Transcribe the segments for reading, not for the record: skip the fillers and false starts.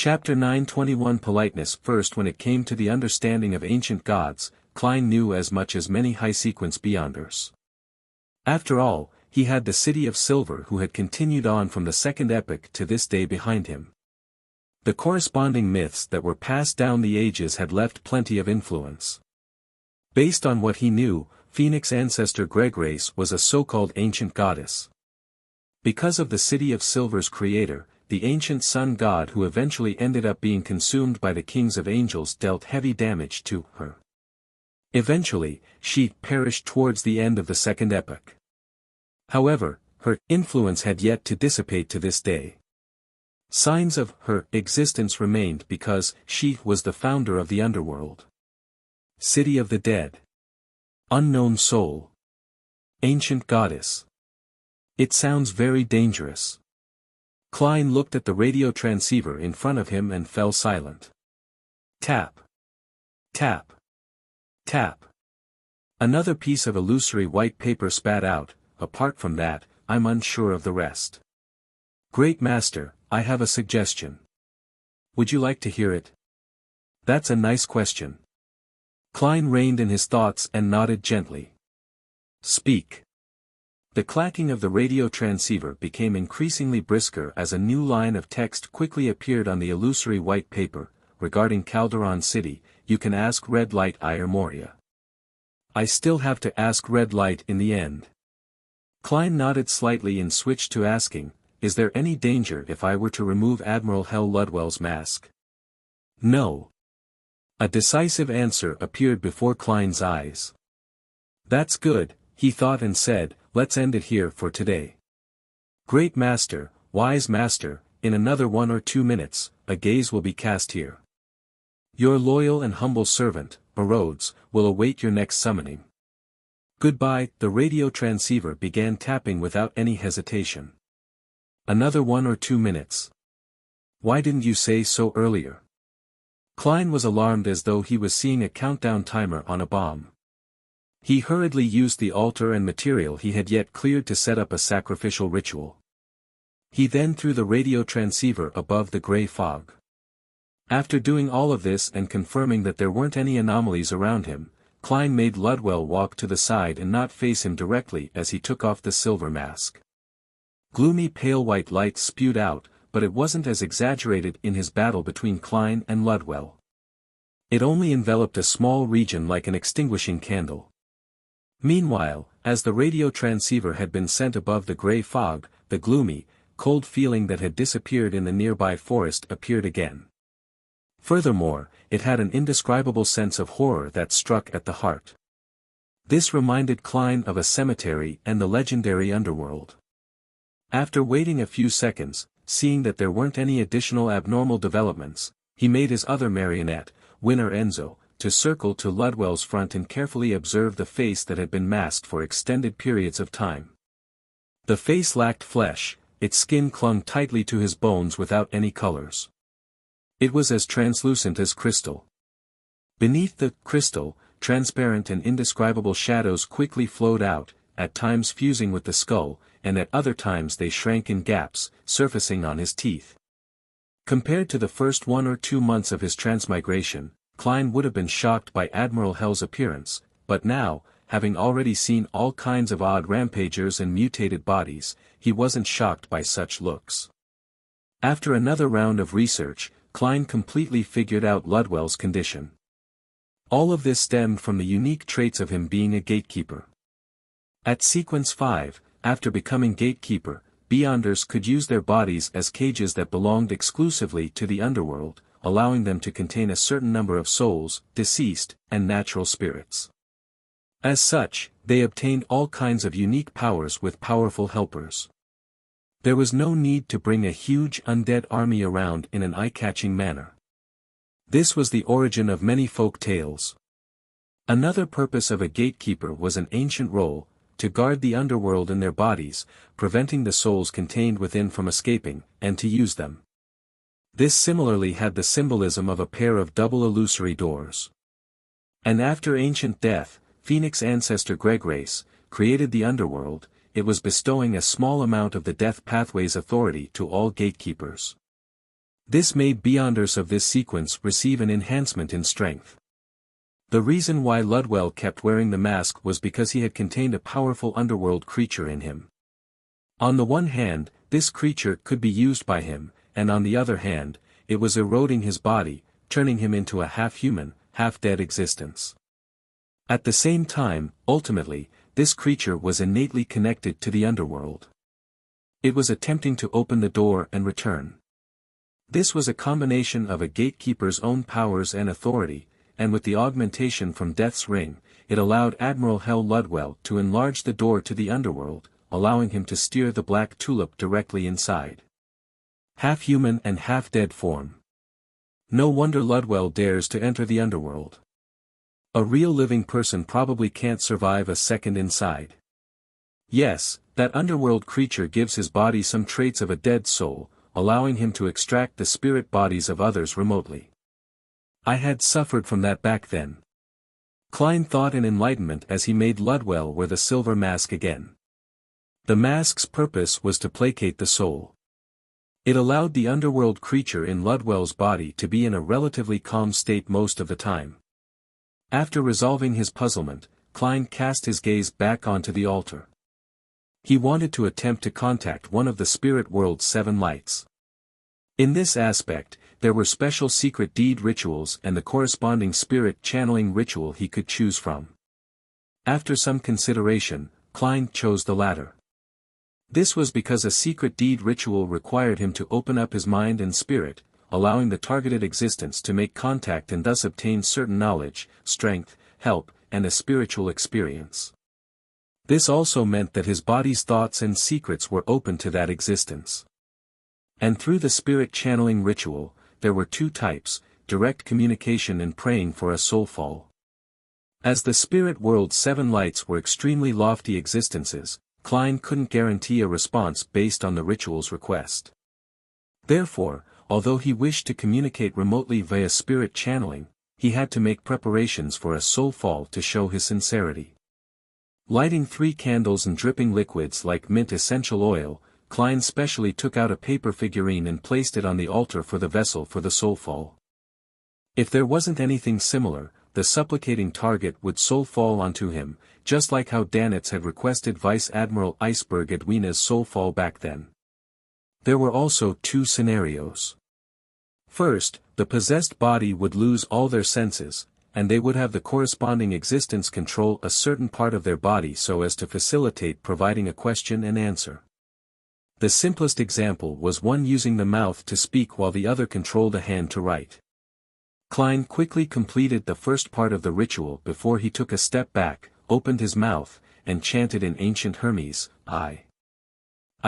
Chapter 921 Politeness. First, when it came to the understanding of ancient gods, Klein knew as much as many high-sequence beyonders. After all, he had the City of Silver who had continued on from the second epoch to this day behind him. The corresponding myths that were passed down the ages had left plenty of influence. Based on what he knew, Phoenix ancestor Gregrace was a so-called ancient goddess. Because of the City of Silver's creator, the ancient sun god who eventually ended up being consumed by the kings of angels dealt heavy damage to her. Eventually, she perished towards the end of the second epoch. However, her influence had yet to dissipate to this day. Signs of her existence remained because she was the founder of the underworld. City of the Dead. Unknown soul. Ancient goddess. It sounds very dangerous. Klein looked at the radio transceiver in front of him and fell silent. Tap. Tap. Tap. Another piece of illusory white paper spat out. Apart from that, I'm unsure of the rest. Great Master, I have a suggestion. Would you like to hear it? That's a nice question. Klein reined in his thoughts and nodded gently. Speak. The clacking of the radio transceiver became increasingly brisker as a new line of text quickly appeared on the illusory white paper. Regarding Calderon City, you can ask Red Light Ire Moria. I still have to ask Red Light in the end. Klein nodded slightly and switched to asking, is there any danger if I were to remove Admiral Hell Ludwell's mask? No. A decisive answer appeared before Klein's eyes. That's good, he thought and said, let's end it here for today. Great Master, wise Master, in another 1 or 2 minutes, a gaze will be cast here. Your loyal and humble servant, Barodes, will await your next summoning. Goodbye. The radio transceiver began tapping without any hesitation. Another 1 or 2 minutes. Why didn't you say so earlier? Klein was alarmed as though he was seeing a countdown timer on a bomb. He hurriedly used the altar and material he had yet cleared to set up a sacrificial ritual. He then threw the radio transceiver above the gray fog. After doing all of this and confirming that there weren't any anomalies around him, Klein made Ludwell walk to the side and not face him directly as he took off the silver mask. Gloomy pale white light spewed out, but it wasn't as exaggerated in his battle between Klein and Ludwell. It only enveloped a small region like an extinguishing candle. Meanwhile, as the radio transceiver had been sent above the gray fog, the gloomy, cold feeling that had disappeared in the nearby forest appeared again. Furthermore, it had an indescribable sense of horror that struck at the heart. This reminded Klein of a cemetery and the legendary underworld. After waiting a few seconds, seeing that there weren't any additional abnormal developments, he made his other marionette, Winner Enzo, to circle to Ludwell's front and carefully observe the face that had been masked for extended periods of time. The face lacked flesh, its skin clung tightly to his bones without any colors. It was as translucent as crystal. Beneath the crystal, transparent and indescribable shadows quickly flowed out, at times fusing with the skull, and at other times they shrank in gaps, surfacing on his teeth. Compared to the first 1 or 2 months of his transmigration, Klein would have been shocked by Admiral Hell's appearance, but now, having already seen all kinds of odd rampagers and mutated bodies, he wasn't shocked by such looks. After another round of research, Klein completely figured out Ludwell's condition. All of this stemmed from the unique traits of him being a gatekeeper. At Sequence 5, after becoming gatekeeper, Beyonders could use their bodies as cages that belonged exclusively to the underworld, allowing them to contain a certain number of souls, deceased, and natural spirits. As such, they obtained all kinds of unique powers with powerful helpers. There was no need to bring a huge undead army around in an eye-catching manner. This was the origin of many folk tales. Another purpose of a gatekeeper was an ancient role, to guard the underworld in their bodies, preventing the souls contained within from escaping, and to use them. This similarly had the symbolism of a pair of double illusory doors. And after ancient death, Phoenix ancestor Gregrace created the underworld. It was bestowing a small amount of the death pathway's authority to all gatekeepers. This made Beyonders of this sequence receive an enhancement in strength. The reason why Ludwell kept wearing the mask was because he had contained a powerful underworld creature in him. On the one hand, this creature could be used by him, and on the other hand, it was eroding his body, turning him into a half-human, half-dead existence. At the same time, ultimately, this creature was innately connected to the underworld. It was attempting to open the door and return. This was a combination of a gatekeeper's own powers and authority, and with the augmentation from Death's Ring, it allowed Admiral Hell Ludwell to enlarge the door to the underworld, allowing him to steer the Black Tulip directly inside. Half-human and half-dead form. No wonder Ludwell dares to enter the underworld. A real living person probably can't survive a second inside. Yes, that underworld creature gives his body some traits of a dead soul, allowing him to extract the spirit bodies of others remotely. I had suffered from that back then. Klein thought in enlightenment as he made Ludwell wear the silver mask again. The mask's purpose was to placate the soul. It allowed the underworld creature in Ludwell's body to be in a relatively calm state most of the time. After resolving his puzzlement, Klein cast his gaze back onto the altar. He wanted to attempt to contact one of the spirit world's 7 lights. In this aspect, there were special secret deed rituals and the corresponding spirit channeling ritual he could choose from. After some consideration, Klein chose the latter. This was because a secret deed ritual required him to open up his mind and spirit, allowing the targeted existence to make contact and thus obtain certain knowledge, strength, help, and a spiritual experience. This also meant that his body's thoughts and secrets were open to that existence. And through the spirit channeling ritual, there were 2 types, direct communication and praying for a soulfall. As the spirit world's 7 lights were extremely lofty existences, Klein couldn't guarantee a response based on the ritual's request. Therefore, although he wished to communicate remotely via spirit channeling, he had to make preparations for a soul fall to show his sincerity. Lighting 3 candles and dripping liquids like mint essential oil, Klein specially took out a paper figurine and placed it on the altar for the vessel for the soul fall. If there wasn't anything similar, the supplicating target would soul fall onto him, just like how Danitz had requested Vice Admiral Iceberg Edwina's soul fall back then. There were also 2 scenarios. First, the possessed body would lose all their senses, and they would have the corresponding existence control a certain part of their body so as to facilitate providing a question and answer. The simplest example was one using the mouth to speak while the other controlled a hand to write. Klein quickly completed the first part of the ritual before he took a step back, opened his mouth, and chanted in ancient Hermes, I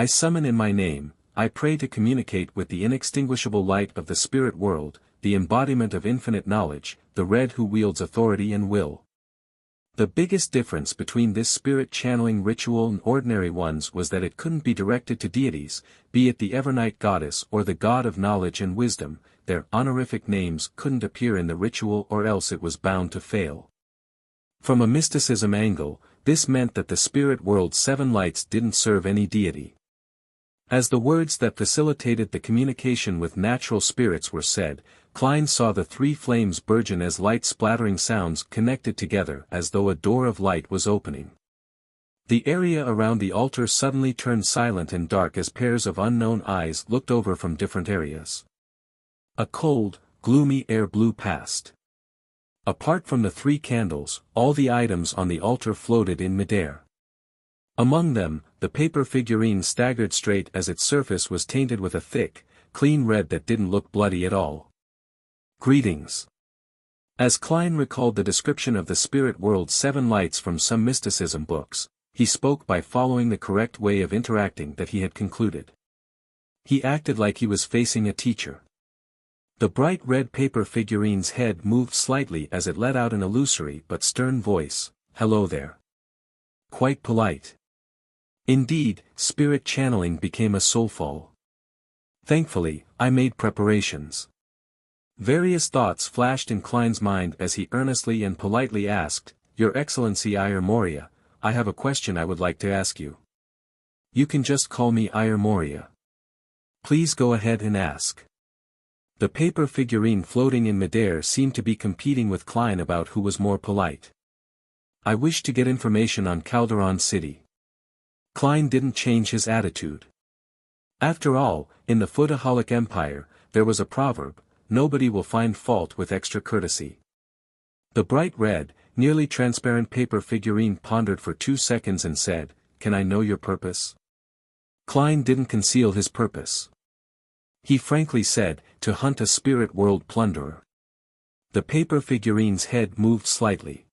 summon in my name, I pray to communicate with the inextinguishable light of the spirit world, the embodiment of infinite knowledge, the Red who wields authority and will. The biggest difference between this spirit channeling ritual and ordinary ones was that it couldn't be directed to deities, be it the Evernight goddess or the god of knowledge and wisdom. Their honorific names couldn't appear in the ritual or else it was bound to fail. From a mysticism angle, this meant that the spirit world's 7 lights didn't serve any deity. As the words that facilitated the communication with natural spirits were said, Klein saw the 3 flames burgeon as light splattering sounds connected together as though a door of light was opening. The area around the altar suddenly turned silent and dark as pairs of unknown eyes looked over from different areas. A cold, gloomy air blew past. Apart from the 3 candles, all the items on the altar floated in midair. Among them, the paper figurine staggered straight as its surface was tainted with a thick, clean red that didn't look bloody at all. Greetings. As Klein recalled the description of the spirit world's 7 lights from some mysticism books, he spoke by following the correct way of interacting that he had concluded. He acted like he was facing a teacher. The bright red paper figurine's head moved slightly as it let out an illusory but stern voice, "Hello there." Quite polite. Indeed, spirit channeling became a soulfall. Thankfully, I made preparations. Various thoughts flashed in Klein's mind as he earnestly and politely asked, "Your Excellency Ayar Moria, I have a question I would like to ask you." "You can just call me Ayar Moria. Please go ahead and ask." The paper figurine floating in midair seemed to be competing with Klein about who was more polite. I wish to get information on Calderon City. Klein didn't change his attitude. After all, in the Footaholic Empire, there was a proverb, nobody will find fault with extra courtesy. The bright red, nearly transparent paper figurine pondered for 2 seconds and said, "Can I know your purpose?" Klein didn't conceal his purpose. He frankly said, to hunt a spirit world plunderer. The paper figurine's head moved slightly.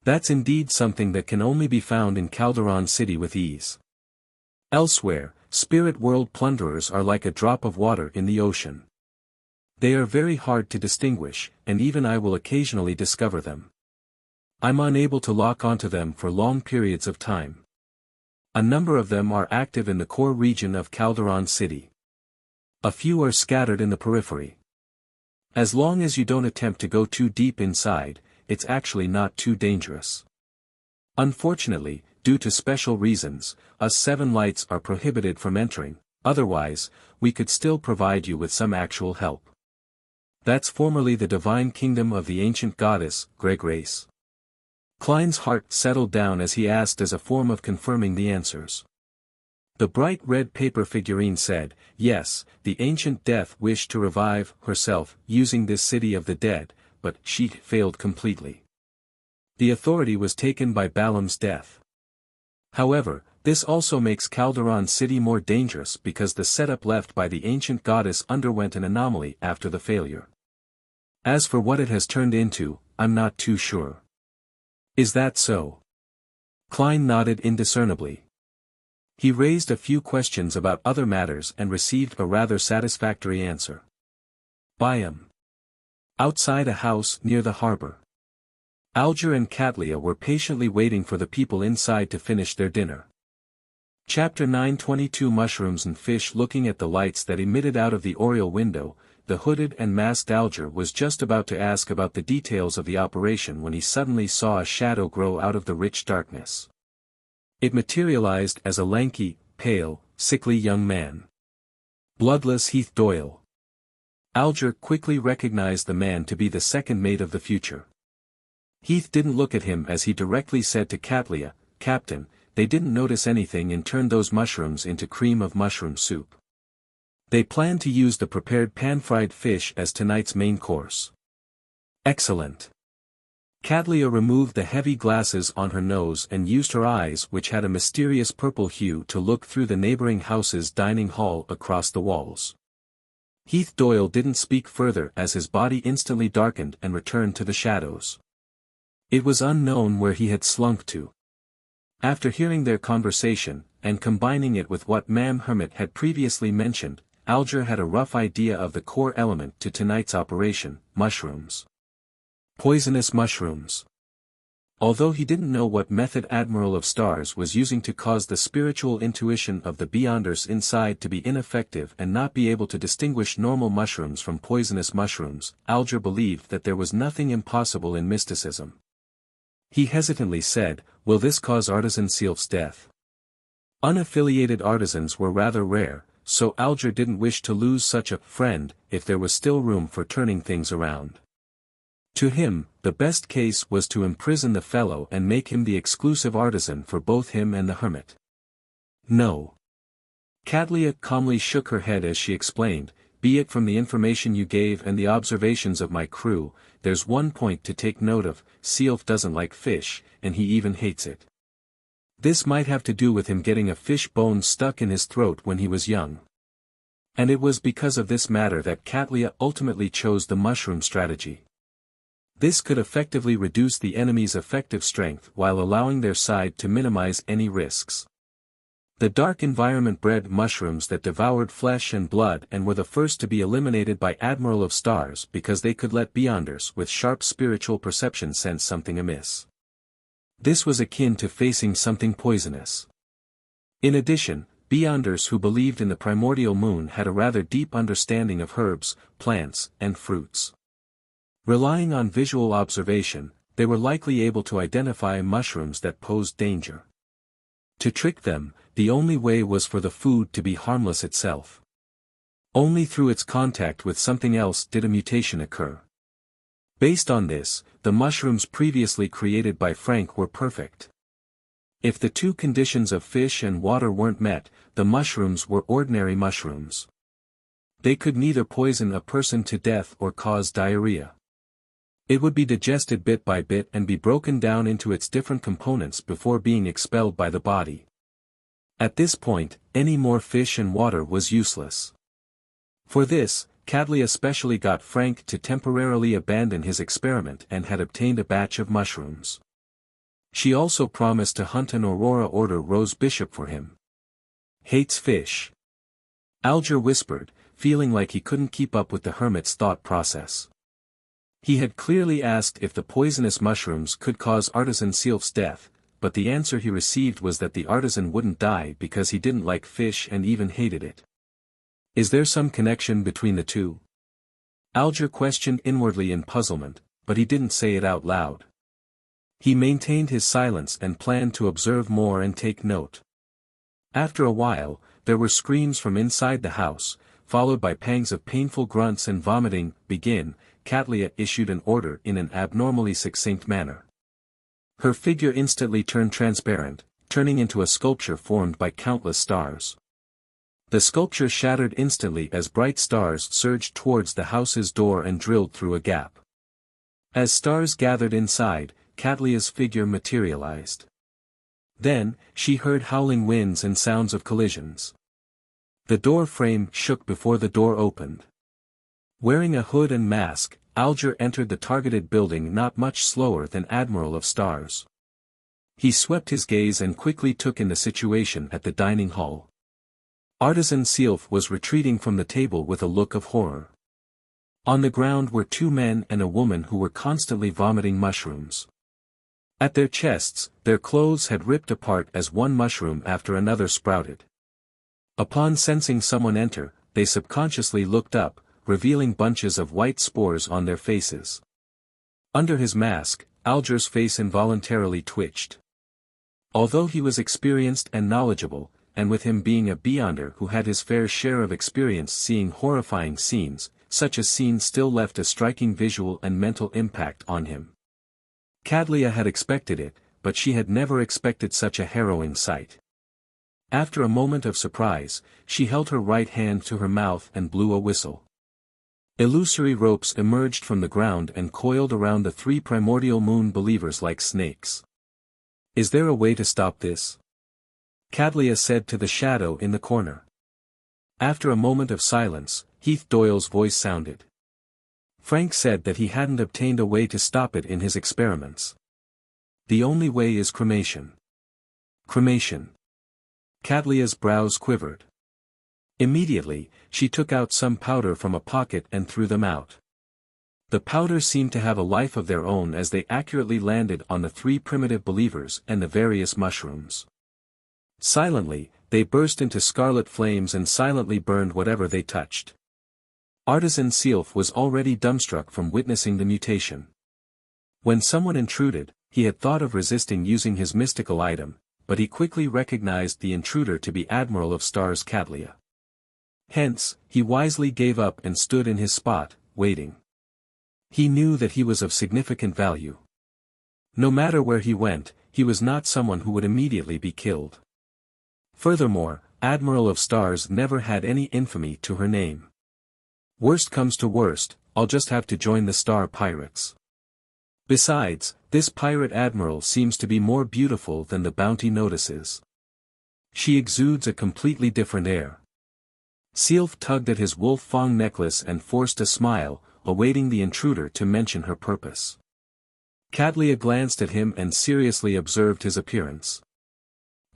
That's indeed something that can only be found in Calderon City with ease. Elsewhere, spirit world plunderers are like a drop of water in the ocean. They are very hard to distinguish, and even I will occasionally discover them. I'm unable to lock onto them for long periods of time. A number of them are active in the core region of Calderon City. A few are scattered in the periphery. As long as you don't attempt to go too deep inside, it's actually not too dangerous. Unfortunately, due to special reasons, us 7 lights are prohibited from entering, otherwise, we could still provide you with some actual help. That's formerly the divine kingdom of the ancient goddess, Grace. Klein's heart settled down as he asked as a form of confirming the answers. The bright red paper figurine said, yes, the ancient death wished to revive herself using this city of the dead, but she failed completely. The authority was taken by Balaam's death. However, this also makes Calderon City more dangerous because the setup left by the ancient goddess underwent an anomaly after the failure. As for what it has turned into, I'm not too sure. Is that so? Klein nodded indiscernibly. He raised a few questions about other matters and received a rather satisfactory answer. Biome. Outside a house near the harbor. Alger and Katlia were patiently waiting for the people inside to finish their dinner. Chapter 9:22 Mushrooms and fish. Looking at the lights that emitted out of the oriel window, the hooded and masked Alger was just about to ask about the details of the operation when he suddenly saw a shadow grow out of the rich darkness. It materialized as a lanky, pale, sickly young man. Bloodless Heath Doyle. Alger quickly recognized the man to be the second mate of the future. Heath didn't look at him as he directly said to Katlia, "Captain, they didn't notice anything and turned those mushrooms into cream of mushroom soup. They plan to use the prepared pan-fried fish as tonight's main course." Excellent. Katlia removed the heavy glasses on her nose and used her eyes, which had a mysterious purple hue, to look through the neighboring house's dining hall across the walls. Heath Doyle didn't speak further as his body instantly darkened and returned to the shadows. It was unknown where he had slunk to. After hearing their conversation, and combining it with what Ma'am Hermit had previously mentioned, Alger had a rough idea of the core element to tonight's operation: mushrooms. Poisonous mushrooms. Although he didn't know what method Admiral of Stars was using to cause the spiritual intuition of the Beyonders inside to be ineffective and not be able to distinguish normal mushrooms from poisonous mushrooms, Alger believed that there was nothing impossible in mysticism. He hesitantly said, "Will this cause Artisan Sealf's death?" Unaffiliated artisans were rather rare, so Alger didn't wish to lose such a friend if there was still room for turning things around. To him, the best case was to imprison the fellow and make him the exclusive artisan for both him and the hermit. No. Katlia calmly shook her head as she explained, "Be it from the information you gave and the observations of my crew, there's one point to take note of: Sealf doesn't like fish, and he even hates it. This might have to do with him getting a fish bone stuck in his throat when he was young. And it was because of this matter that Katlia ultimately chose the mushroom strategy. This could effectively reduce the enemy's effective strength while allowing their side to minimize any risks. The dark environment bred mushrooms that devoured flesh and blood and were the first to be eliminated by Admiral of Stars because they could let Beyonders with sharp spiritual perception sense something amiss. This was akin to facing something poisonous. In addition, Beyonders who believed in the primordial moon had a rather deep understanding of herbs, plants, and fruits. Relying on visual observation, they were likely able to identify mushrooms that posed danger. To trick them, the only way was for the food to be harmless itself. Only through its contact with something else did a mutation occur. Based on this, the mushrooms previously created by Frank were perfect. If the two conditions of fish and water weren't met, the mushrooms were ordinary mushrooms. They could neither poison a person to death or cause diarrhea. It would be digested bit by bit and be broken down into its different components before being expelled by the body. At this point, any more fish and water was useless. For this, Cadlia specially got Frank to temporarily abandon his experiment and had obtained a batch of mushrooms. She also promised to hunt an Aurora Order Rose Bishop for him. Hates fish. Alger whispered, feeling like he couldn't keep up with the hermit's thought process. He had clearly asked if the poisonous mushrooms could cause Artisan Sealf's death, but the answer he received was that the artisan wouldn't die because he didn't like fish and even hated it. Is there some connection between the two? Alger questioned inwardly in puzzlement, but he didn't say it out loud. He maintained his silence and planned to observe more and take note. After a while, there were screams from inside the house, followed by pangs of painful grunts and vomiting. Begin, Cadlia issued an order in an abnormally succinct manner. Her figure instantly turned transparent, turning into a sculpture formed by countless stars. The sculpture shattered instantly as bright stars surged towards the house's door and drilled through a gap. As stars gathered inside, Cadlia's figure materialized. Then, she heard howling winds and sounds of collisions. The door frame shook before the door opened. Wearing a hood and mask, Alger entered the targeted building not much slower than Admiral of Stars. He swept his gaze and quickly took in the situation at the dining hall. Artisan Sealf was retreating from the table with a look of horror. On the ground were two men and a woman who were constantly vomiting mushrooms. At their chests, their clothes had ripped apart as one mushroom after another sprouted. Upon sensing someone enter, they subconsciously looked up, revealing bunches of white spores on their faces. Under his mask, Alger's face involuntarily twitched. Although he was experienced and knowledgeable, and with him being a Beyonder who had his fair share of experience seeing horrifying scenes, such a scene still left a striking visual and mental impact on him. Cadlia had expected it, but she had never expected such a harrowing sight. After a moment of surprise, she held her right hand to her mouth and blew a whistle. Illusory ropes emerged from the ground and coiled around the three primordial moon believers like snakes. Is there a way to stop this? Cadlia said to the shadow in the corner. After a moment of silence, Heath Doyle's voice sounded. Frank said that he hadn't obtained a way to stop it in his experiments. The only way is cremation. Cremation. Cadlia's brows quivered. Immediately, she took out some powder from a pocket and threw them out. The powder seemed to have a life of their own as they accurately landed on the three primitive believers and the various mushrooms. Silently, they burst into scarlet flames and silently burned whatever they touched. Artisan Sealf was already dumbstruck from witnessing the mutation. When someone intruded, he had thought of resisting using his mystical item, but he quickly recognized the intruder to be Admiral of Stars Cadlia. Hence, he wisely gave up and stood in his spot, waiting. He knew that he was of significant value. No matter where he went, he was not someone who would immediately be killed. Furthermore, Admiral of Stars never had any infamy to her name. Worst comes to worst, I'll just have to join the Star Pirates. Besides, this pirate admiral seems to be more beautiful than the bounty notices. She exudes a completely different air. Sealf tugged at his wolf fang necklace and forced a smile, awaiting the intruder to mention her purpose. Cadlia glanced at him and seriously observed his appearance.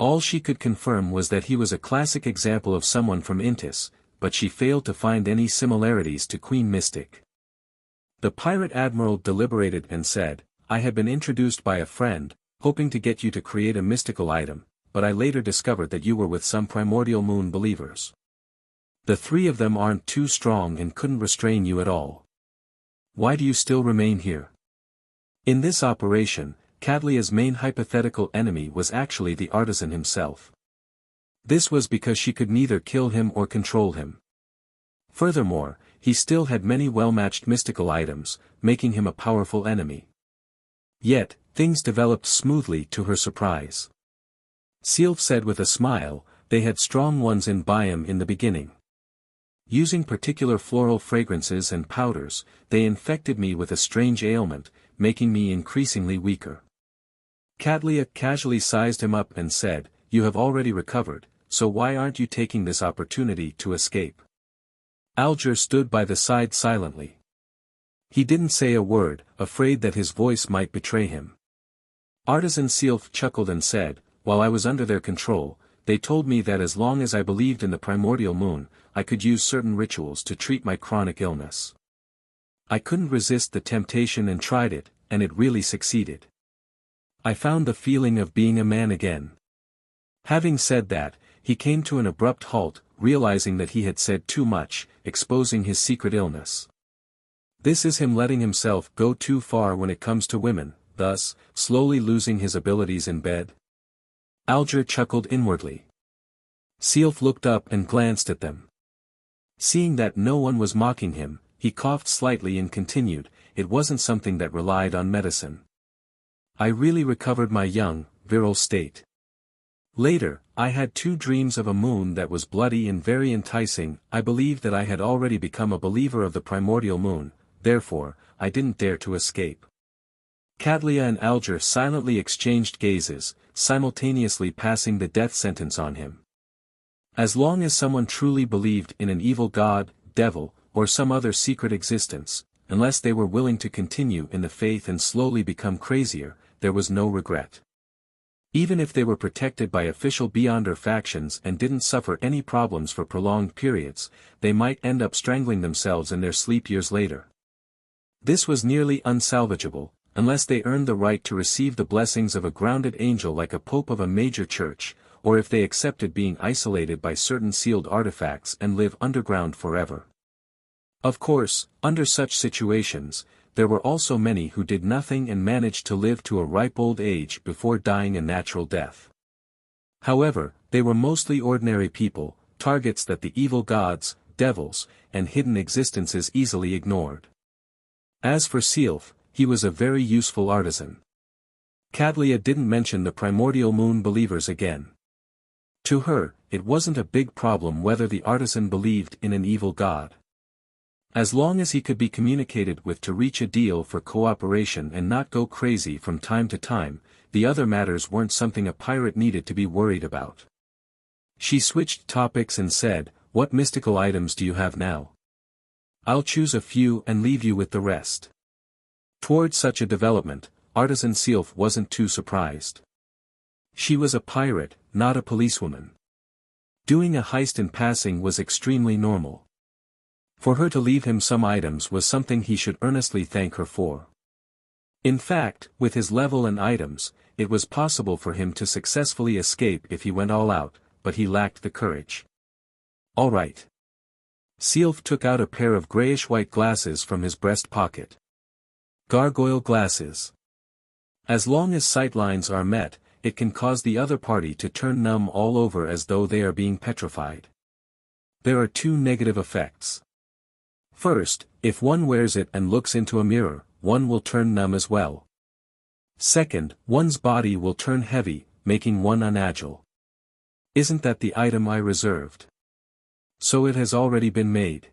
All she could confirm was that he was a classic example of someone from Intis, but she failed to find any similarities to Queen Mystic. The pirate admiral deliberated and said, I had been introduced by a friend, hoping to get you to create a mystical item, but I later discovered that you were with some primordial moon believers. The three of them aren't too strong and couldn't restrain you at all. Why do you still remain here? In this operation, Cadlia's main hypothetical enemy was actually the artisan himself. This was because she could neither kill him or control him. Furthermore, he still had many well-matched mystical items, making him a powerful enemy. Yet, things developed smoothly to her surprise. Sylph said with a smile, they had strong ones in Biome in the beginning. Using particular floral fragrances and powders, they infected me with a strange ailment, making me increasingly weaker. Cadlia casually sized him up and said, "You have already recovered, so why aren't you taking this opportunity to escape?" Alger stood by the side silently. He didn't say a word, afraid that his voice might betray him. Artisan Sylph chuckled and said, "While I was under their control, they told me that as long as I believed in the primordial moon, I could use certain rituals to treat my chronic illness. I couldn't resist the temptation and tried it, and it really succeeded. I found the feeling of being a man again." Having said that, he came to an abrupt halt, realizing that he had said too much, exposing his secret illness. This is him letting himself go too far when it comes to women, thus, slowly losing his abilities in bed. Alger chuckled inwardly. Sylph looked up and glanced at them. Seeing that no one was mocking him, he coughed slightly and continued, "It wasn't something that relied on medicine. I really recovered my young, virile state. Later, I had 2 dreams of a moon that was bloody and very enticing. I believed that I had already become a believer of the primordial moon, therefore, I didn't dare to escape." Cadlia and Alger silently exchanged gazes, simultaneously passing the death sentence on him. As long as someone truly believed in an evil god, devil, or some other secret existence, unless they were willing to continue in the faith and slowly become crazier, there was no regret. Even if they were protected by official Beyonder factions and didn't suffer any problems for prolonged periods, they might end up strangling themselves in their sleep years later. This was nearly unsalvageable, unless they earned the right to receive the blessings of a grounded angel like a pope of a major church, or if they accepted being isolated by certain sealed artifacts and live underground forever. Of course, under such situations, there were also many who did nothing and managed to live to a ripe old age before dying a natural death. However, they were mostly ordinary people, targets that the evil gods, devils, and hidden existences easily ignored. As for Sylph, he was a very useful artisan. Cadlia didn't mention the primordial moon believers again. To her, it wasn't a big problem whether the artisan believed in an evil god. As long as he could be communicated with to reach a deal for cooperation and not go crazy from time to time, the other matters weren't something a pirate needed to be worried about. She switched topics and said, "What mystical items do you have now? I'll choose a few and leave you with the rest." Toward such a development, Artisan Sylph wasn't too surprised. She was a pirate, not a policewoman. Doing a heist in passing was extremely normal. For her to leave him some items was something he should earnestly thank her for. In fact, with his level and items, it was possible for him to successfully escape if he went all out, but he lacked the courage. "All right." Sylph took out a pair of grayish-white glasses from his breast pocket. Gargoyle glasses. As long as sight lines are met, it can cause the other party to turn numb all over as though they are being petrified. There are 2 negative effects. First, if one wears it and looks into a mirror, one will turn numb as well. Second, one's body will turn heavy, making one unagile. Isn't that the item I reserved? So it has already been made.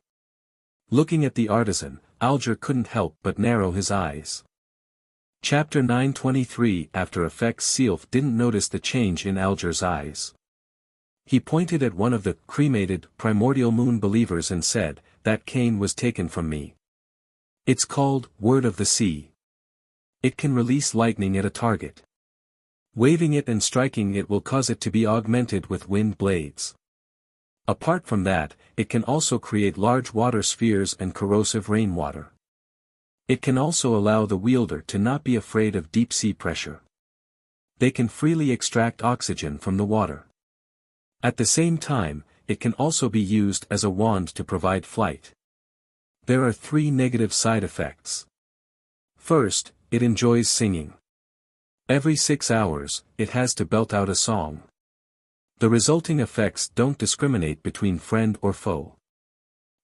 Looking at the artisan, Alger couldn't help but narrow his eyes. Chapter 923 After Effects. Sylph didn't notice the change in Alger's eyes. He pointed at one of the cremated, primordial moon believers and said, "That cane was taken from me. It's called, Word of the Sea. It can release lightning at a target. Waving it and striking it will cause it to be augmented with wind blades. Apart from that, it can also create large water spheres and corrosive rainwater. It can also allow the wielder to not be afraid of deep sea pressure. They can freely extract oxygen from the water. At the same time, it can also be used as a wand to provide flight. There are 3 negative side effects. First, it enjoys singing. Every 6 hours, it has to belt out a song. The resulting effects don't discriminate between friend or foe.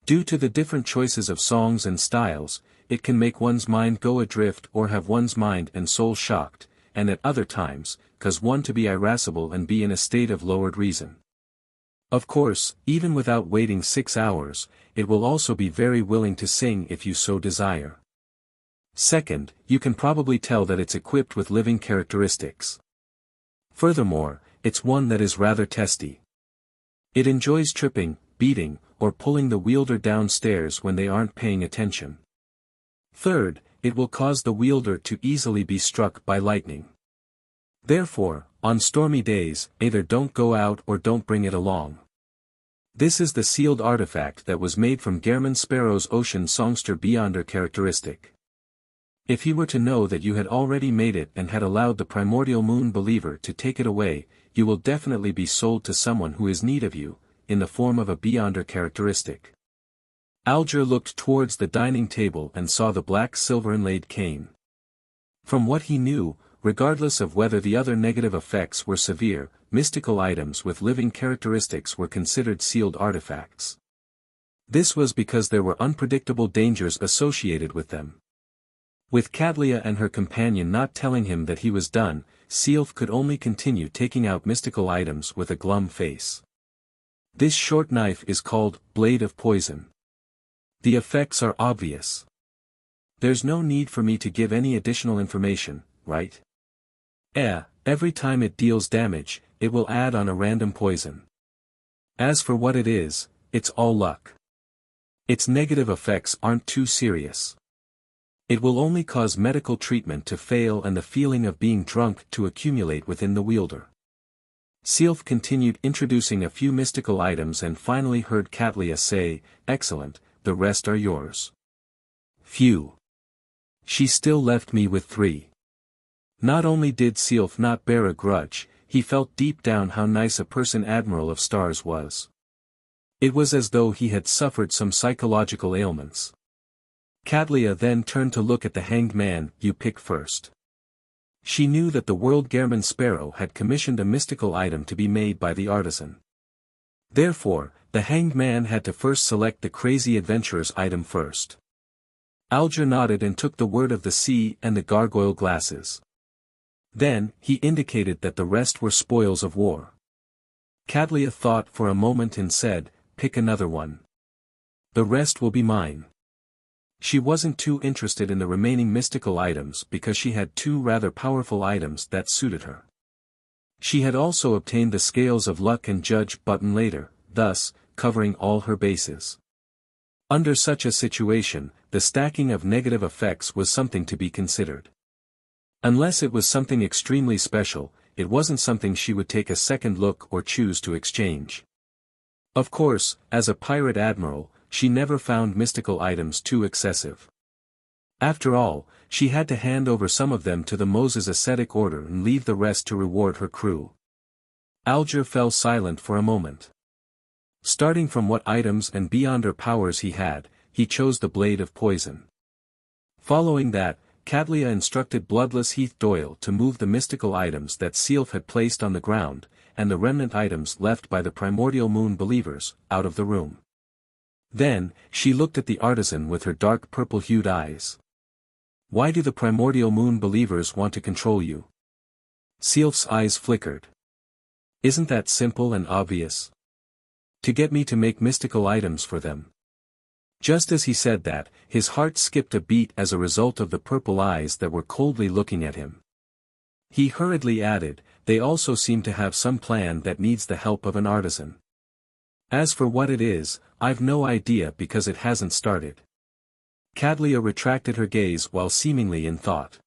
Due to the different choices of songs and styles, it can make one's mind go adrift or have one's mind and soul shocked, and at other times, cause one to be irascible and be in a state of lowered reason. Of course, even without waiting 6 hours, it will also be very willing to sing if you so desire. Second, you can probably tell that it's equipped with living characteristics. Furthermore, it's one that is rather testy. It enjoys tripping, beating, or pulling the wielder downstairs when they aren't paying attention. Third, it will cause the wielder to easily be struck by lightning. Therefore, on stormy days, either don't go out or don't bring it along. This is the sealed artifact that was made from German Sparrow's ocean songster Beyonder characteristic. If he were to know that you had already made it and had allowed the primordial moon believer to take it away, you will definitely be sold to someone who is in need of you, in the form of a Beyonder characteristic. Alger looked towards the dining table and saw the black silver inlaid cane. From what he knew, regardless of whether the other negative effects were severe, mystical items with living characteristics were considered sealed artifacts. This was because there were unpredictable dangers associated with them. With Cadlia and her companion not telling him that he was done, Sealth could only continue taking out mystical items with a glum face. This short knife is called Blade of Poison. The effects are obvious. There's no need for me to give any additional information, right? Every time it deals damage, it will add on a random poison. As for what it is, it's all luck. Its negative effects aren't too serious. It will only cause medical treatment to fail and the feeling of being drunk to accumulate within the wielder. Sealth continued introducing a few mystical items and finally heard Cadlia say, "Excellent, the rest are yours." Phew. She still left me with 3. Not only did Sealth not bear a grudge, he felt deep down how nice a person Admiral of Stars was. It was as though he had suffered some psychological ailments. Cadlia then turned to look at the hanged man. "You pick first." She knew that the World German Sparrow had commissioned a mystical item to be made by the artisan. Therefore, the hanged man had to first select the crazy adventurer's item first. Alger nodded and took the word of the sea and the gargoyle glasses. Then, he indicated that the rest were spoils of war. Cadlia thought for a moment and said, "Pick another one. The rest will be mine." She wasn't too interested in the remaining mystical items because she had 2 rather powerful items that suited her. She had also obtained the Scales of Luck and Judge button later, thus, covering all her bases. Under such a situation, the stacking of negative effects was something to be considered. Unless it was something extremely special, it wasn't something she would take a second look or choose to exchange. Of course, as a pirate admiral, she never found mystical items too excessive. After all, she had to hand over some of them to the Moses ascetic order and leave the rest to reward her crew. Alger fell silent for a moment. Starting from what items and Beyonder powers he had, he chose the Blade of Poison. Following that, Cadlia instructed Bloodless Heath Doyle to move the mystical items that Sealth had placed on the ground, and the remnant items left by the primordial moon believers, out of the room. Then, she looked at the artisan with her dark purple-hued eyes. "Why do the primordial moon believers want to control you?" Sealth's eyes flickered. "Isn't that simple and obvious? To get me to make mystical items for them." Just as he said that, his heart skipped a beat as a result of the purple eyes that were coldly looking at him. He hurriedly added, "They also seem to have some plan that needs the help of an artisan. As for what it is, I've no idea because it hasn't started." Cadlia retracted her gaze while seemingly in thought.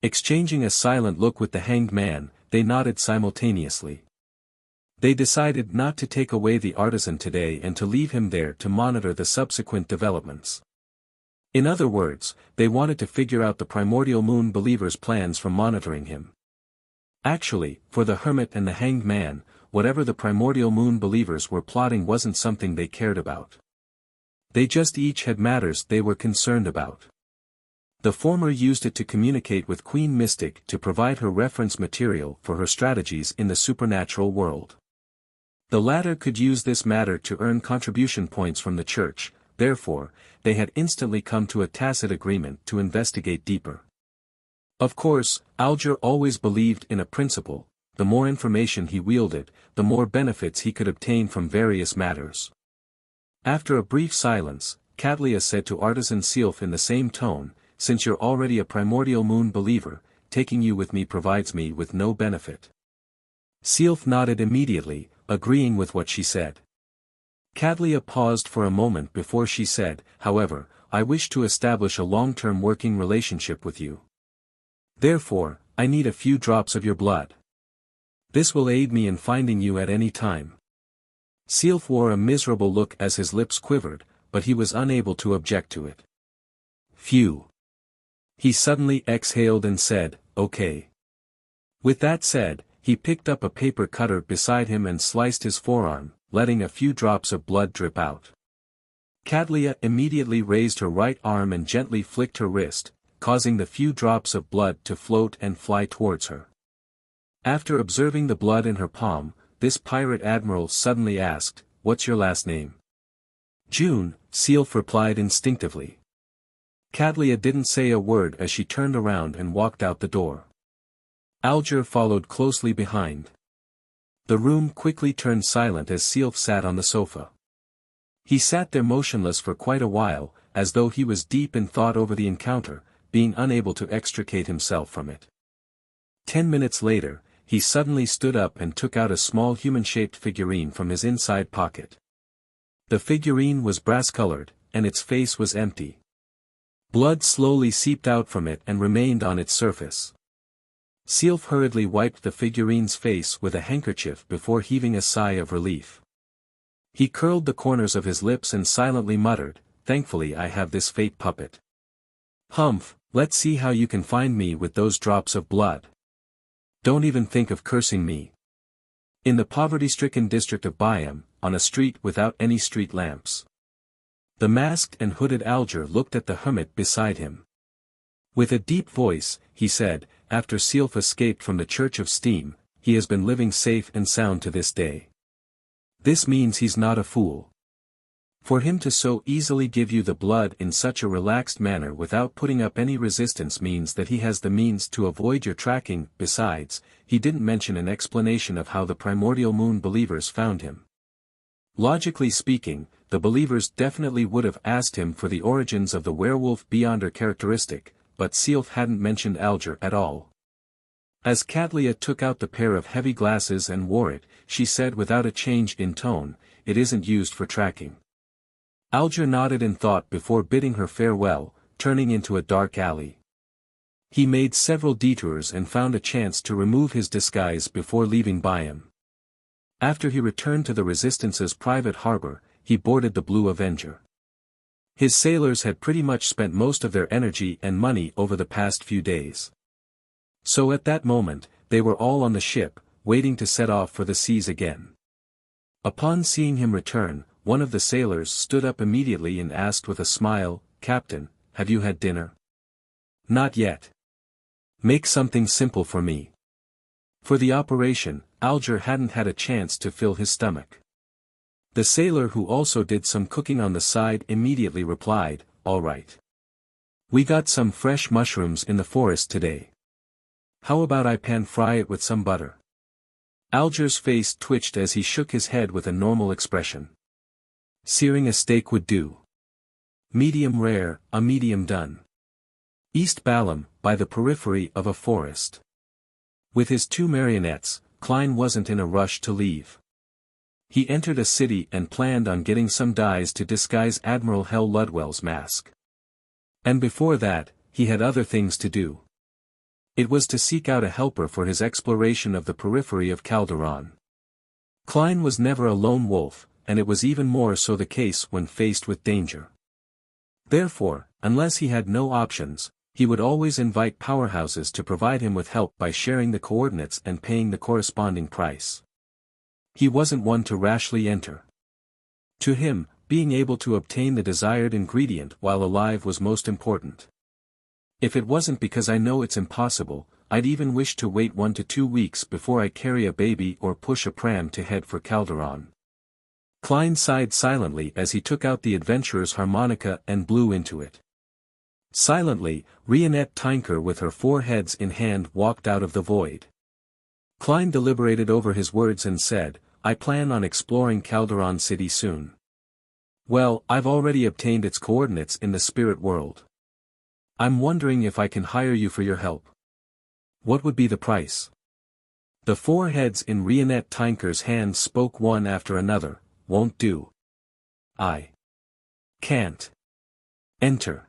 Exchanging a silent look with the hanged man, they nodded simultaneously. They decided not to take away the artisan today and to leave him there to monitor the subsequent developments. In other words, they wanted to figure out the primordial moon believers' plans from monitoring him. Actually, for the hermit and the hanged man, whatever the primordial moon believers were plotting wasn't something they cared about. They just each had matters they were concerned about. The former used it to communicate with Queen Mystic to provide her reference material for her strategies in the supernatural world. The latter could use this matter to earn contribution points from the church, therefore, they had instantly come to a tacit agreement to investigate deeper. Of course, Alger always believed in a principle: the more information he wielded, the more benefits he could obtain from various matters. After a brief silence, Catlia said to Artisan Sealf in the same tone, "Since you're already a primordial moon believer, taking you with me provides me with no benefit." Sealf nodded immediately, agreeing with what she said. Catlia paused for a moment before she said, "However, I wish to establish a long-term working relationship with you. Therefore, I need a few drops of your blood. This will aid me in finding you at any time." Sealf wore a miserable look as his lips quivered, but he was unable to object to it. "Phew." He suddenly exhaled and said, "Okay." With that said, he picked up a paper cutter beside him and sliced his forearm, letting a few drops of blood drip out. Catlia immediately raised her right arm and gently flicked her wrist, causing the few drops of blood to float and fly towards her. After observing the blood in her palm, this pirate admiral suddenly asked, "What's your last name?" "June," Sealf replied instinctively. Catlia didn't say a word as she turned around and walked out the door. Alger followed closely behind. The room quickly turned silent as Sealf sat on the sofa. He sat there motionless for quite a while, as though he was deep in thought over the encounter, being unable to extricate himself from it. 10 minutes later, he suddenly stood up and took out a small human-shaped figurine from his inside pocket. The figurine was brass-colored, and its face was empty. Blood slowly seeped out from it and remained on its surface. Sealf hurriedly wiped the figurine's face with a handkerchief before heaving a sigh of relief. He curled the corners of his lips and silently muttered, "Thankfully I have this fate puppet. Humph, let's see how you can find me with those drops of blood. Don't even think of cursing me." In the poverty-stricken district of Byam, on a street without any street lamps. The masked and hooded Alger looked at the hermit beside him. With a deep voice, he said, "After Sealf escaped from the Church of Steam, he has been living safe and sound to this day. This means he's not a fool. For him to so easily give you the blood in such a relaxed manner without putting up any resistance means that he has the means to avoid your tracking." Besides, he didn't mention an explanation of how the primordial moon believers found him. Logically speaking, the believers definitely would have asked him for the origins of the werewolf beyonder characteristic, but Sealf hadn't mentioned Alger at all. As Catlia took out the pair of heavy glasses and wore it, she said without a change in tone, "It isn't used for tracking." Alger nodded in thought before bidding her farewell, turning into a dark alley. He made several detours and found a chance to remove his disguise before leaving Byam. After he returned to the Resistance's private harbor, he boarded the Blue Avenger. His sailors had pretty much spent most of their energy and money over the past few days. So at that moment, they were all on the ship, waiting to set off for the seas again. Upon seeing him return, one of the sailors stood up immediately and asked with a smile, "Captain, have you had dinner?" "Not yet." "Make something simple for me." For the operation, Alger hadn't had a chance to fill his stomach. The sailor who also did some cooking on the side immediately replied, "All right. We got some fresh mushrooms in the forest today. How about I pan-fry it with some butter?" Alger's face twitched as he shook his head with a normal expression. "Searing a steak would do. Medium rare, a medium done." East Balam, by the periphery of a forest. With his two marionettes, Klein wasn't in a rush to leave. He entered a city and planned on getting some dyes to disguise Admiral Hell Ludwell's mask. And before that, he had other things to do. It was to seek out a helper for his exploration of the periphery of Calderon. Klein was never a lone wolf, and it was even more so the case when faced with danger. Therefore, unless he had no options, he would always invite powerhouses to provide him with help by sharing the coordinates and paying the corresponding price. He wasn't one to rashly enter. To him, being able to obtain the desired ingredient while alive was most important. "If it wasn't because I know it's impossible, I'd even wish to wait 1 to 2 weeks before I carry a baby or push a pram to head for Calderon. Klein sighed silently as he took out the adventurer's harmonica and blew into it. Silently, Rionette Tinker with her 4 heads in hand walked out of the void. Klein deliberated over his words and said, I plan on exploring Calderon City soon. Well, I've already obtained its coordinates in the spirit world. I'm wondering if I can hire you for your help. What would be the price? The 4 heads in Rionette Tinker's hands spoke one after another, won't do. I can't enter.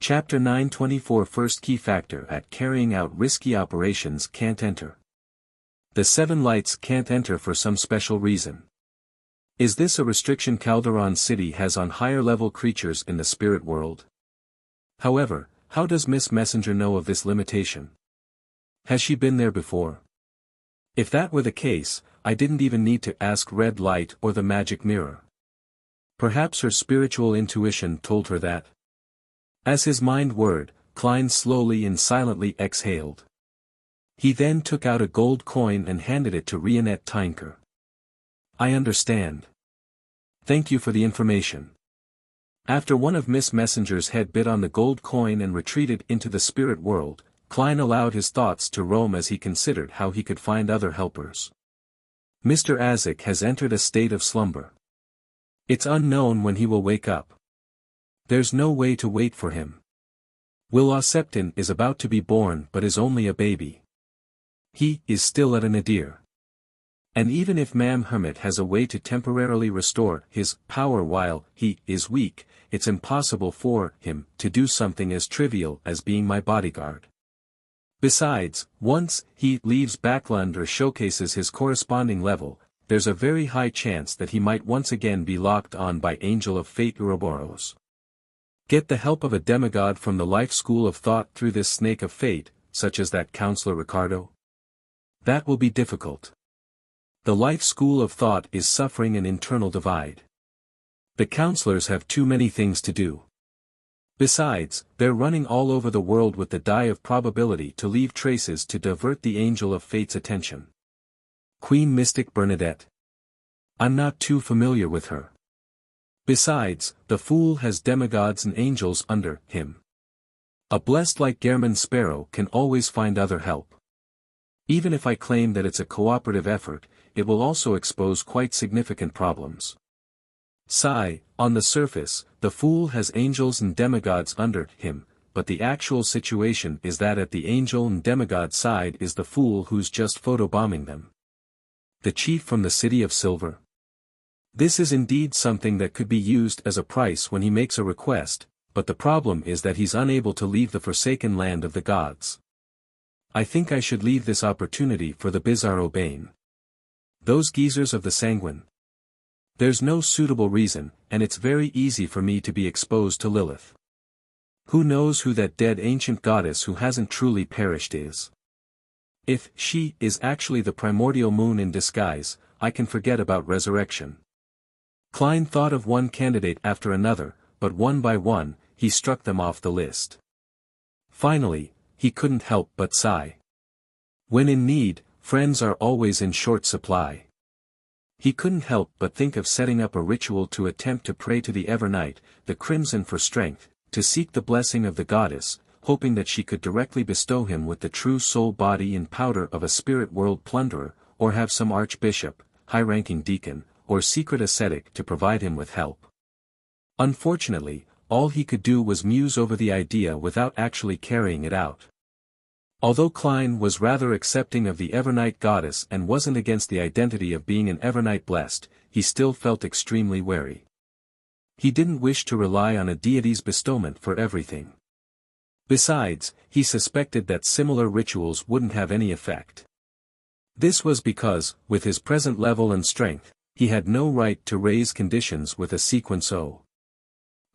Chapter 924 First key factor at carrying out risky operations can't enter. The 7 lights can't enter for some special reason. Is this a restriction Calderon City has on higher-level creatures in the spirit world? However, how does Miss Messenger know of this limitation? Has she been there before? If that were the case, I didn't even need to ask Red Light or the magic mirror. Perhaps her spiritual intuition told her that. As his mind whirred, Klein slowly and silently exhaled. He then took out a gold coin and handed it to Rionette Tinker. I understand. Thank you for the information. After one of Miss Messenger's head bit on the gold coin and retreated into the spirit world, Klein allowed his thoughts to roam as he considered how he could find other helpers. Mr. Azik has entered a state of slumber. It's unknown when he will wake up. There's no way to wait for him. Will Septon is about to be born but is only a baby. He is still at a nadir. And even if Mam Hermit has a way to temporarily restore his power while he is weak, it's impossible for him to do something as trivial as being my bodyguard. Besides, once he leaves Backlund or showcases his corresponding level, there's a very high chance that he might once again be locked on by Angel of Fate Ouroboros. Get the help of a demigod from the life school of thought through this snake of fate, such as that counselor Ricardo? That will be difficult. The life school of thought is suffering an internal divide. The counselors have too many things to do. Besides, they're running all over the world with the die of probability to leave traces to divert the Angel of Fate's attention. Queen Mystic Bernadette. I'm not too familiar with her. Besides, the fool has demigods and angels under him. A blessed like Gehrman Sparrow can always find other help. Even if I claim that it's a cooperative effort, it will also expose quite significant problems. Sigh, on the surface, the fool has angels and demigods under him, but the actual situation is that at the angel and demigod side is the fool who's just photobombing them. The chief from the City of Silver. This is indeed something that could be used as a price when he makes a request, but the problem is that he's unable to leave the forsaken land of the gods. I think I should leave this opportunity for the Bizarro Bane. Those geezers of the Sanguine. There's no suitable reason, and it's very easy for me to be exposed to Lilith. Who knows who that dead ancient goddess who hasn't truly perished is? If she is actually the primordial moon in disguise, I can forget about resurrection. Klein thought of one candidate after another, but one by one, he struck them off the list. Finally, he couldn't help but sigh. When in need, friends are always in short supply. He couldn't help but think of setting up a ritual to attempt to pray to the Evernight, the Crimson for strength, to seek the blessing of the goddess, hoping that she could directly bestow him with the true soul body and powder of a spirit world plunderer, or have some archbishop, high-ranking deacon, or secret ascetic to provide him with help. Unfortunately, all he could do was muse over the idea without actually carrying it out. Although Klein was rather accepting of the Evernight goddess and wasn't against the identity of being an Evernight blessed, he still felt extremely wary. He didn't wish to rely on a deity's bestowment for everything. Besides, he suspected that similar rituals wouldn't have any effect. This was because, with his present level and strength, he had no right to raise conditions with a sequence O.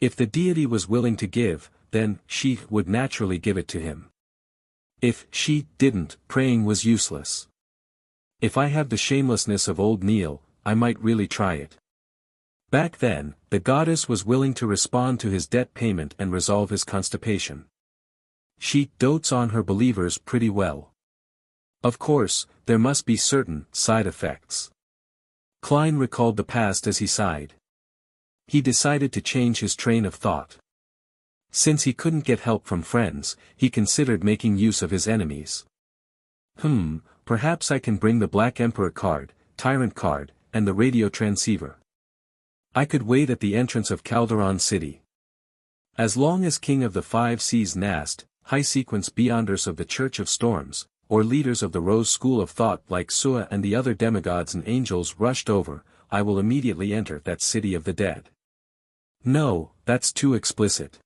If the deity was willing to give, then she would naturally give it to him. If she didn't, praying was useless. If I had the shamelessness of old Neil, I might really try it. Back then, the goddess was willing to respond to his debt payment and resolve his constipation. She dotes on her believers pretty well. Of course, there must be certain side effects. Klein recalled the past as he sighed. He decided to change his train of thought. Since he couldn't get help from friends, he considered making use of his enemies. Perhaps I can bring the Black Emperor card, Tyrant card, and the radio transceiver. I could wait at the entrance of Calderon City. As long as King of the Five Seas Nast, high-sequence Beyonders of the Church of Storms, or leaders of the Rose School of Thought like Sua and the other demigods and angels rushed over, I will immediately enter that city of the dead. No, that's too explicit.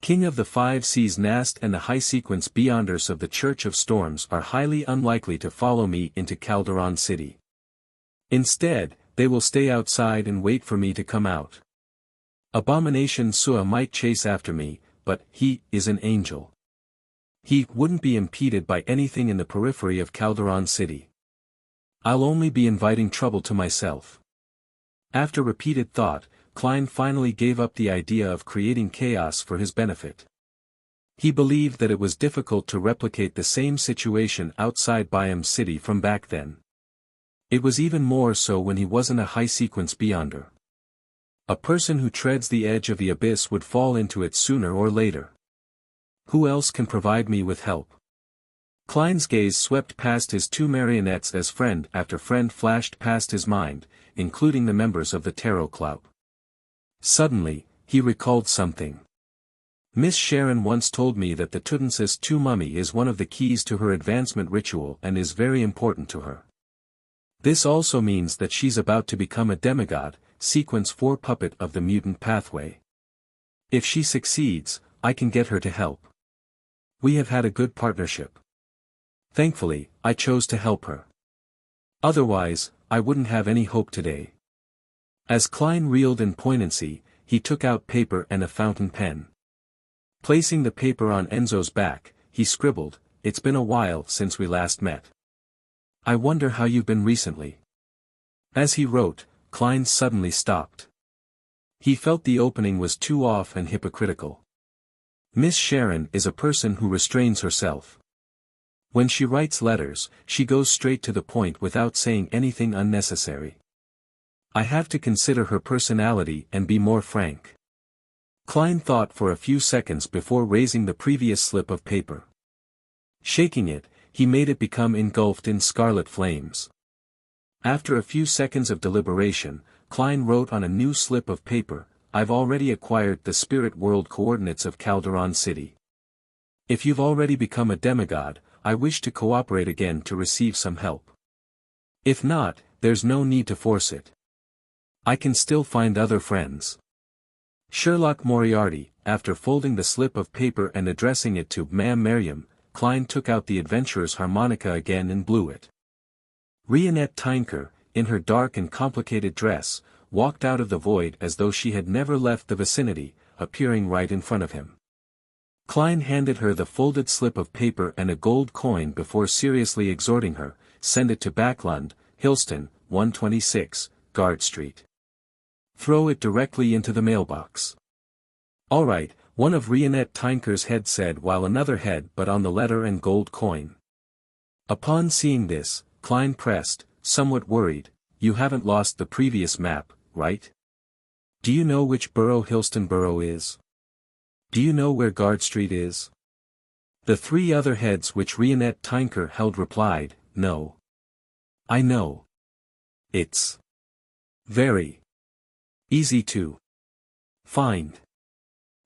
King of the Five Seas Nast and the high-sequence Beyonders of the Church of Storms are highly unlikely to follow me into Calderon City. Instead, they will stay outside and wait for me to come out. Abomination Sua might chase after me, but he is an angel. He wouldn't be impeded by anything in the periphery of Calderon City. I'll only be inviting trouble to myself. After repeated thought, Klein finally gave up the idea of creating chaos for his benefit. He believed that it was difficult to replicate the same situation outside Byam City from back then. It was even more so when he wasn't a high-sequence Beyonder. A person who treads the edge of the abyss would fall into it sooner or later. Who else can provide me with help? Klein's gaze swept past his two marionettes as friend after friend flashed past his mind, including the members of the Tarot Club. Suddenly, he recalled something. Miss Sharon once told me that the Tutansis II mummy is one of the keys to her advancement ritual and is very important to her. This also means that she's about to become a demigod, sequence 4 puppet of the mutant pathway. If she succeeds, I can get her to help. We have had a good partnership. Thankfully, I chose to help her. Otherwise, I wouldn't have any hope today. As Klein reeled in poignancy, he took out paper and a fountain pen. Placing the paper on Enzo's back, he scribbled, "It's been a while since we last met. I wonder how you've been recently." As he wrote, Klein suddenly stopped. He felt the opening was too off and hypocritical. Miss Sharon is a person who restrains herself. When she writes letters, she goes straight to the point without saying anything unnecessary. I have to consider her personality and be more frank. Klein thought for a few seconds before raising the previous slip of paper. Shaking it, he made it become engulfed in scarlet flames. After a few seconds of deliberation, Klein wrote on a new slip of paper, "I've already acquired the spirit world coordinates of Calderon City. If you've already become a demigod, I wish to cooperate again to receive some help. If not, there's no need to force it. I can still find other friends." Sherlock Moriarty. After folding the slip of paper and addressing it to Ma'am Merriam, Klein took out the adventurer's harmonica again and blew it. Rionette Tynker, in her dark and complicated dress, walked out of the void as though she had never left the vicinity, appearing right in front of him. Klein handed her the folded slip of paper and a gold coin before seriously exhorting her, "Send it to Backlund, Hillston, 126, Guard Street. Throw it directly into the mailbox." "All right," one of Rionette Tynker's head said while another head but on the letter and gold coin. Upon seeing this, Klein pressed, somewhat worried, "You haven't lost the previous map, right? Do you know which borough Hillston Borough is? Do you know where Guard Street is?" The three other heads which Rionette Tynker held replied, "No. I know. It's very easy to find."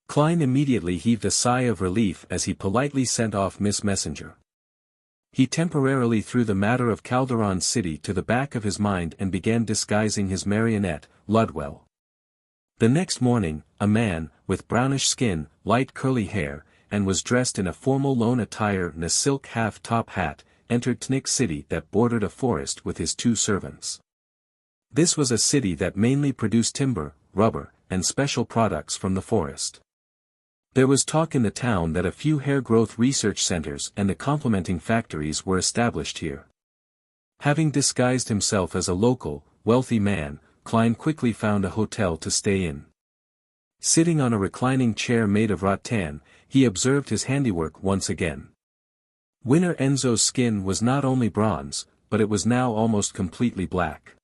Klein immediately heaved a sigh of relief as he politely sent off Miss Messenger. He temporarily threw the matter of Calderon City to the back of his mind and began disguising his marionette, Ludwell. The next morning, a man, with brownish skin, light curly hair, and was dressed in a formal lone attire and a silk half-top hat, entered Tnik City that bordered a forest with his two servants. This was a city that mainly produced timber, rubber, and special products from the forest. There was talk in the town that a few hair growth research centers and the complementing factories were established here. Having disguised himself as a local, wealthy man, Klein quickly found a hotel to stay in. Sitting on a reclining chair made of rattan, he observed his handiwork once again. Winner Enzo's skin was not only bronze, but it was now almost completely black.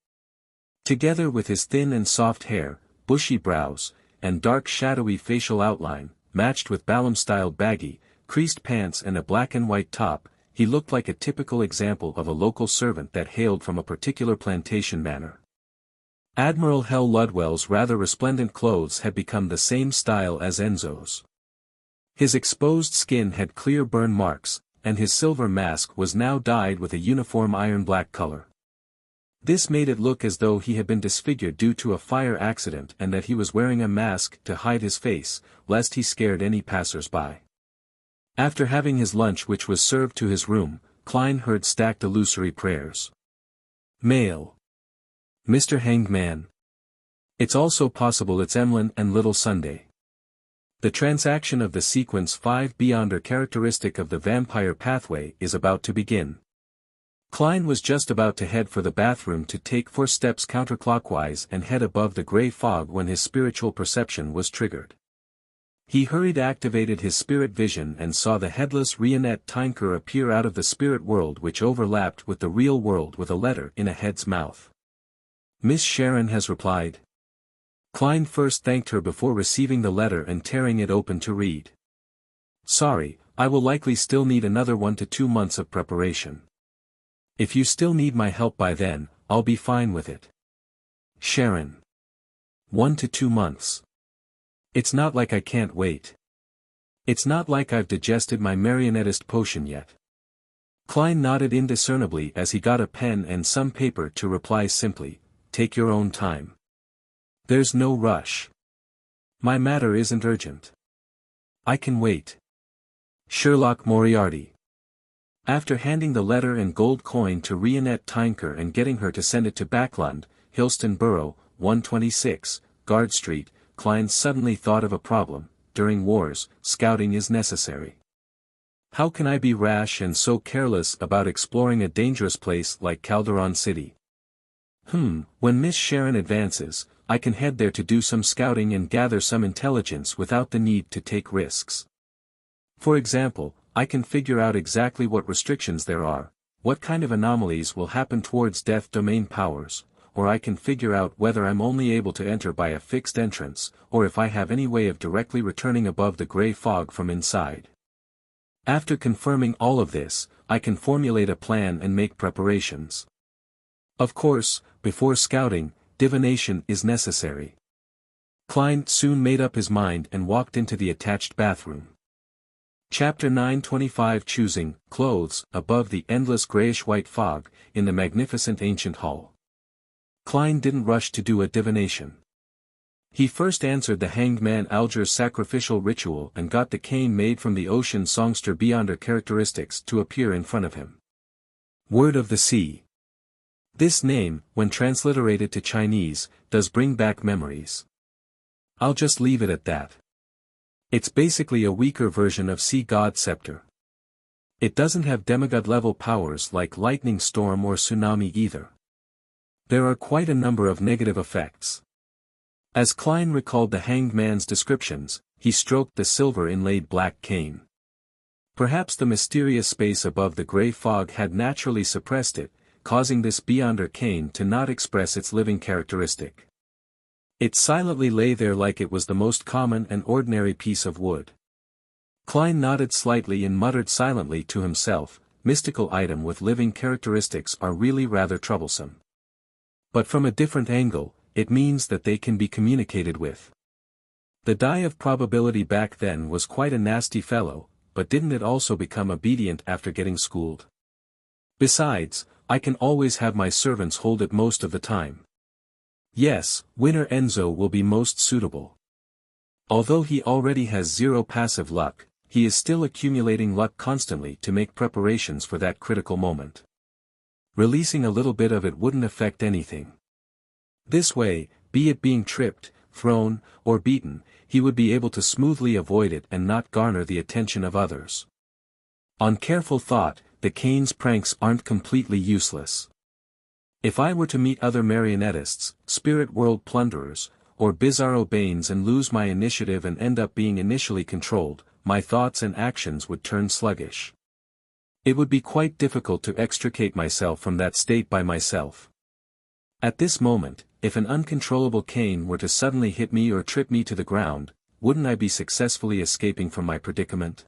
Together with his thin and soft hair, bushy brows, and dark shadowy facial outline, matched with Ballum-styled baggy, creased pants and a black and white top, he looked like a typical example of a local servant that hailed from a particular plantation manor. Admiral Hell Ludwell's rather resplendent clothes had become the same style as Enzo's. His exposed skin had clear burn marks, and his silver mask was now dyed with a uniform iron-black color. This made it look as though he had been disfigured due to a fire accident and that he was wearing a mask to hide his face, lest he scared any passers-by. After having his lunch which was served to his room, Klein heard stacked illusory prayers. Mail. Mr. Hanged Man. It's also possible it's Emlyn and Little Sunday. The transaction of the sequence 5 beyonder characteristic of the vampire pathway is about to begin. Klein was just about to head for the bathroom to take 4 steps counterclockwise and head above the gray fog when his spiritual perception was triggered. He hurried activated his spirit vision and saw the headless Rionette Tinker appear out of the spirit world which overlapped with the real world with a letter in a head's mouth. Miss Sharon has replied. Klein first thanked her before receiving the letter and tearing it open to read. Sorry, I will likely still need another 1 to 2 months of preparation. If you still need my help by then, I'll be fine with it. Sharon. 1 to 2 months. It's not like I can't wait. It's not like I've digested my marionettist potion yet. Klein nodded indiscernibly as he got a pen and some paper to reply simply, take your own time. There's no rush. My matter isn't urgent. I can wait. Sherlock Moriarty. After handing the letter and gold coin to Rionette Tinker and getting her to send it to Backlund, Hillston Borough, 126, Guard Street, Klein suddenly thought of a problem. During wars, scouting is necessary. How can I be rash and so careless about exploring a dangerous place like Calderon City? When Miss Sharon advances, I can head there to do some scouting and gather some intelligence without the need to take risks. For example, I can figure out exactly what restrictions there are, what kind of anomalies will happen towards death domain powers, or I can figure out whether I'm only able to enter by a fixed entrance, or if I have any way of directly returning above the gray fog from inside. After confirming all of this, I can formulate a plan and make preparations. Of course, before scouting, divination is necessary. Klein soon made up his mind and walked into the attached bathroom. Chapter 925 Choosing Clothes above the endless grayish-white fog, in the magnificent ancient hall. Klein didn't rush to do a divination. He first answered the Hanged Man Alger's sacrificial ritual and got the cane made from the ocean songster beyonder characteristics to appear in front of him. Word of the Sea. This name, when transliterated to Chinese, does bring back memories. I'll just leave it at that. It's basically a weaker version of Sea God Scepter. It doesn't have demigod-level powers like lightning storm or tsunami either. There are quite a number of negative effects. As Klein recalled the Hanged Man's descriptions, he stroked the silver-inlaid black cane. Perhaps the mysterious space above the gray fog had naturally suppressed it, causing this beyonder cane to not express its living characteristic. It silently lay there like it was the most common and ordinary piece of wood. Klein nodded slightly and muttered silently to himself, mystical item with living characteristics are really rather troublesome. But from a different angle, it means that they can be communicated with. The die of probability back then was quite a nasty fellow, but didn't it also become obedient after getting schooled? Besides, I can always have my servants hold it most of the time. Yes, Winner Enzo will be most suitable. Although he already has 0 passive luck, he is still accumulating luck constantly to make preparations for that critical moment. Releasing a little bit of it wouldn't affect anything. This way, be it being tripped, thrown, or beaten, he would be able to smoothly avoid it and not garner the attention of others. On careful thought, the cane's pranks aren't completely useless. If I were to meet other marionettists, spirit world plunderers, or bizarro banes and lose my initiative and end up being initially controlled, my thoughts and actions would turn sluggish. It would be quite difficult to extricate myself from that state by myself. At this moment, if an uncontrollable cane were to suddenly hit me or trip me to the ground, wouldn't I be successfully escaping from my predicament?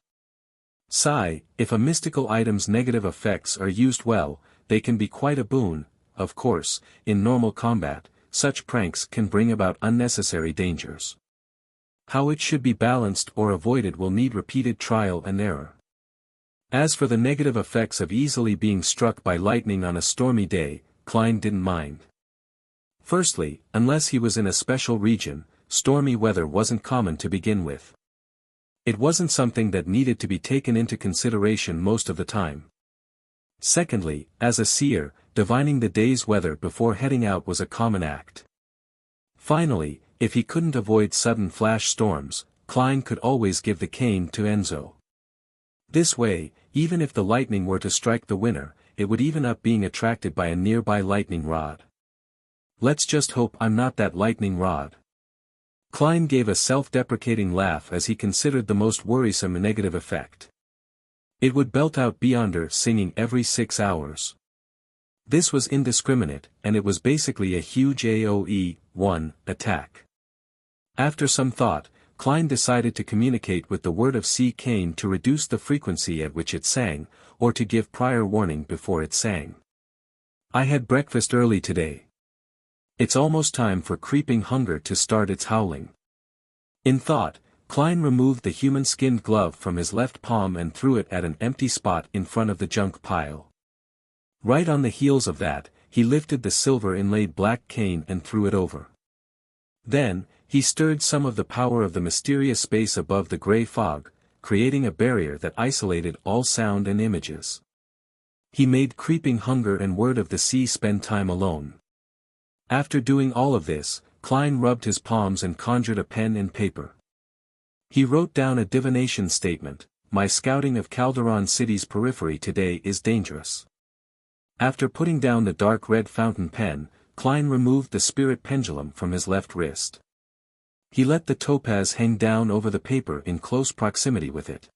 Sigh, if a mystical item's negative effects are used well, they can be quite a boon. Of course, in normal combat, such pranks can bring about unnecessary dangers. How it should be balanced or avoided will need repeated trial and error. As for the negative effects of easily being struck by lightning on a stormy day, Klein didn't mind. Firstly, unless he was in a special region, stormy weather wasn't common to begin with. It wasn't something that needed to be taken into consideration most of the time. Secondly, as a seer, divining the day's weather before heading out was a common act. Finally, if he couldn't avoid sudden flash storms, Klein could always give the cane to Enzo. This way, even if the lightning were to strike the winner, it would even up being attracted by a nearby lightning rod. Let's just hope I'm not that lightning rod. Klein gave a self-deprecating laugh as he considered the most worrisome negative effect. It would belt out Beyonder singing every 6 hours. This was indiscriminate, and it was basically a huge AoE-1 attack. After some thought, Klein decided to communicate with the Word of Sea cane to reduce the frequency at which it sang, or to give prior warning before it sang. I had breakfast early today. It's almost time for creeping hunger to start its howling. In thought, Klein removed the human-skinned glove from his left palm and threw it at an empty spot in front of the junk pile. Right on the heels of that, he lifted the silver-inlaid black cane and threw it over. Then, he stirred some of the power of the mysterious space above the gray fog, creating a barrier that isolated all sound and images. He made creeping hunger and Word of the Sea spend time alone. After doing all of this, Klein rubbed his palms and conjured a pen and paper. He wrote down a divination statement: "My scouting of Calderon City's periphery today is dangerous." After putting down the dark red fountain pen, Klein removed the spirit pendulum from his left wrist. He let the topaz hang down over the paper in close proximity with it.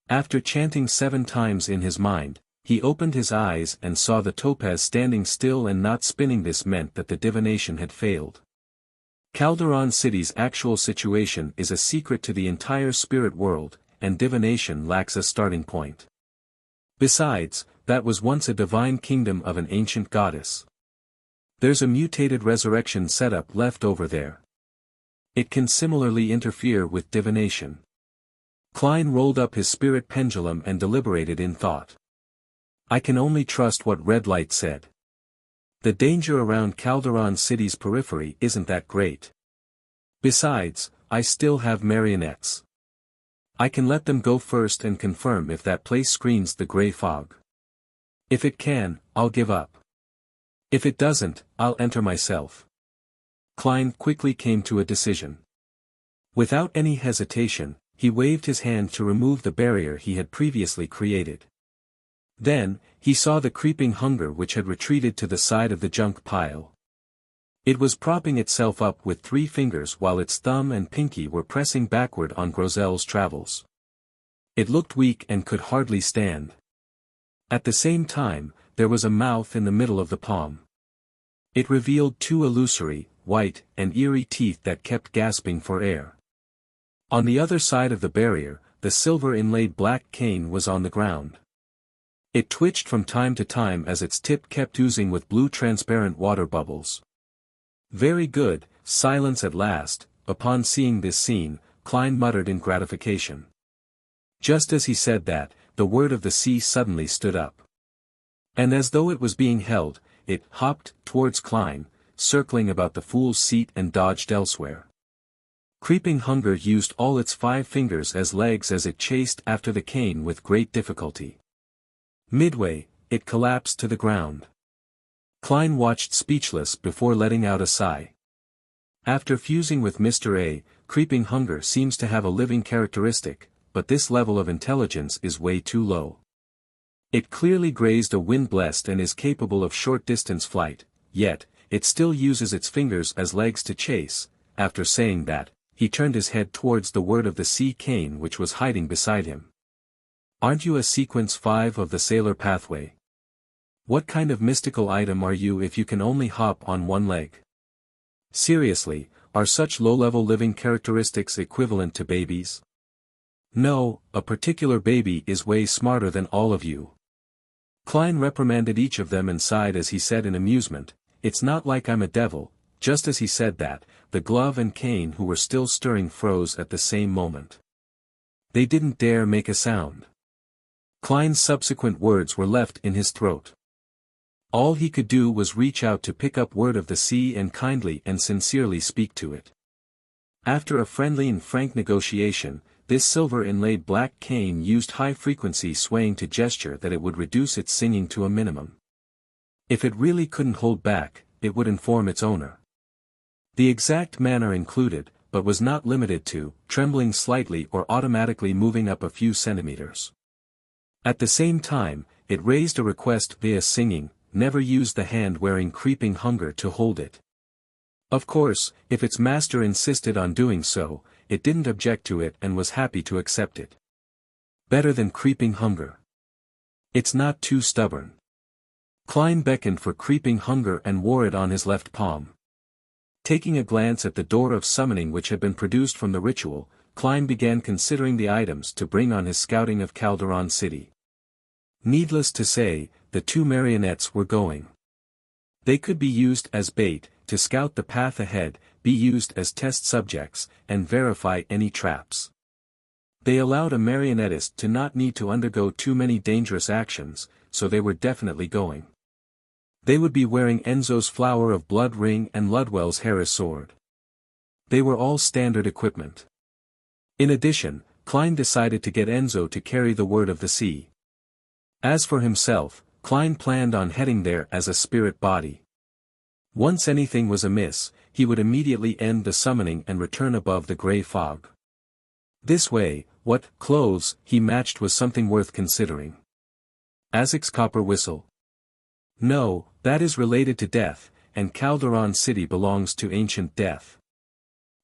After chanting 7 times in his mind, he opened his eyes and saw the topaz standing still and not spinning. This meant that the divination had failed. Calderon City's actual situation is a secret to the entire spirit world, and divination lacks a starting point. Besides, that was once a divine kingdom of an ancient goddess. There's a mutated resurrection setup left over there. It can similarly interfere with divination. Klein rolled up his spirit pendulum and deliberated in thought. I can only trust what Red Light said. The danger around Calderon City's periphery isn't that great. Besides, I still have marionettes. I can let them go first and confirm if that place screens the gray fog. If it can, I'll give up. If it doesn't, I'll enter myself. Klein quickly came to a decision. Without any hesitation, he waved his hand to remove the barrier he had previously created. Then, he saw the creeping hunger which had retreated to the side of the junk pile. It was propping itself up with 3 fingers while its thumb and pinky were pressing backward on Grozel's travels. It looked weak and could hardly stand. At the same time, there was a mouth in the middle of the palm. It revealed 2 illusory, white, and eerie teeth that kept gasping for air. On the other side of the barrier, the silver-inlaid black cane was on the ground. It twitched from time to time as its tip kept oozing with blue transparent water bubbles. Very good, silence at last. Upon seeing this scene, Klein muttered in gratification. Just as he said that, the Word of the Sea suddenly stood up. And as though it was being held, it hopped towards Klein, circling about the fool's seat and dodged elsewhere. Creeping hunger used all its 5 fingers as legs as it chased after the cane with great difficulty. Midway, it collapsed to the ground. Klein watched speechless before letting out a sigh. After fusing with Mr. A, creeping hunger seems to have a living characteristic, but this level of intelligence is way too low. It clearly grazed a wind-blessed and is capable of short-distance flight, yet, it still uses its fingers as legs to chase, after saying that, he turned his head towards the word of the sea cane which was hiding beside him. Aren't you a sequence 5 of the Sailor Pathway? What kind of mystical item are you if you can only hop on one leg? Seriously, are such low-level living characteristics equivalent to babies? No, a particular baby is way smarter than all of you. Klein reprimanded each of them and sighed as he said in amusement, "It's not like I'm a devil." Just as he said that, the glove and cane who were still stirring froze at the same moment. They didn't dare make a sound. Klein's subsequent words were left in his throat. All he could do was reach out to pick up word of the sea and kindly and sincerely speak to it. After a friendly and frank negotiation, this silver-inlaid black cane used high-frequency swaying to gesture that it would reduce its singing to a minimum. If it really couldn't hold back, it would inform its owner. The exact manner included, but was not limited to, trembling slightly or automatically moving up a few centimeters. At the same time, it raised a request via singing, never use the hand wearing creeping hunger to hold it. Of course, if its master insisted on doing so, it didn't object to it and was happy to accept it. Better than creeping hunger. It's not too stubborn. Klein beckoned for creeping hunger and wore it on his left palm. Taking a glance at the door of summoning which had been produced from the ritual, Klein began considering the items to bring on his scouting of Calderon City. Needless to say, the two marionettes were going. They could be used as bait, to scout the path ahead, be used as test subjects, and verify any traps. They allowed a marionettist to not need to undergo too many dangerous actions, so they were definitely going. They would be wearing Enzo's Flower of Blood ring and Ludwell's Harris sword. They were all standard equipment. In addition, Klein decided to get Enzo to carry the word of the sea. As for himself, Klein planned on heading there as a spirit body. Once anything was amiss, he would immediately end the summoning and return above the gray fog. This way, what clothes he matched was something worth considering. Azek's copper whistle. No, that is related to death, and Calderon City belongs to ancient death.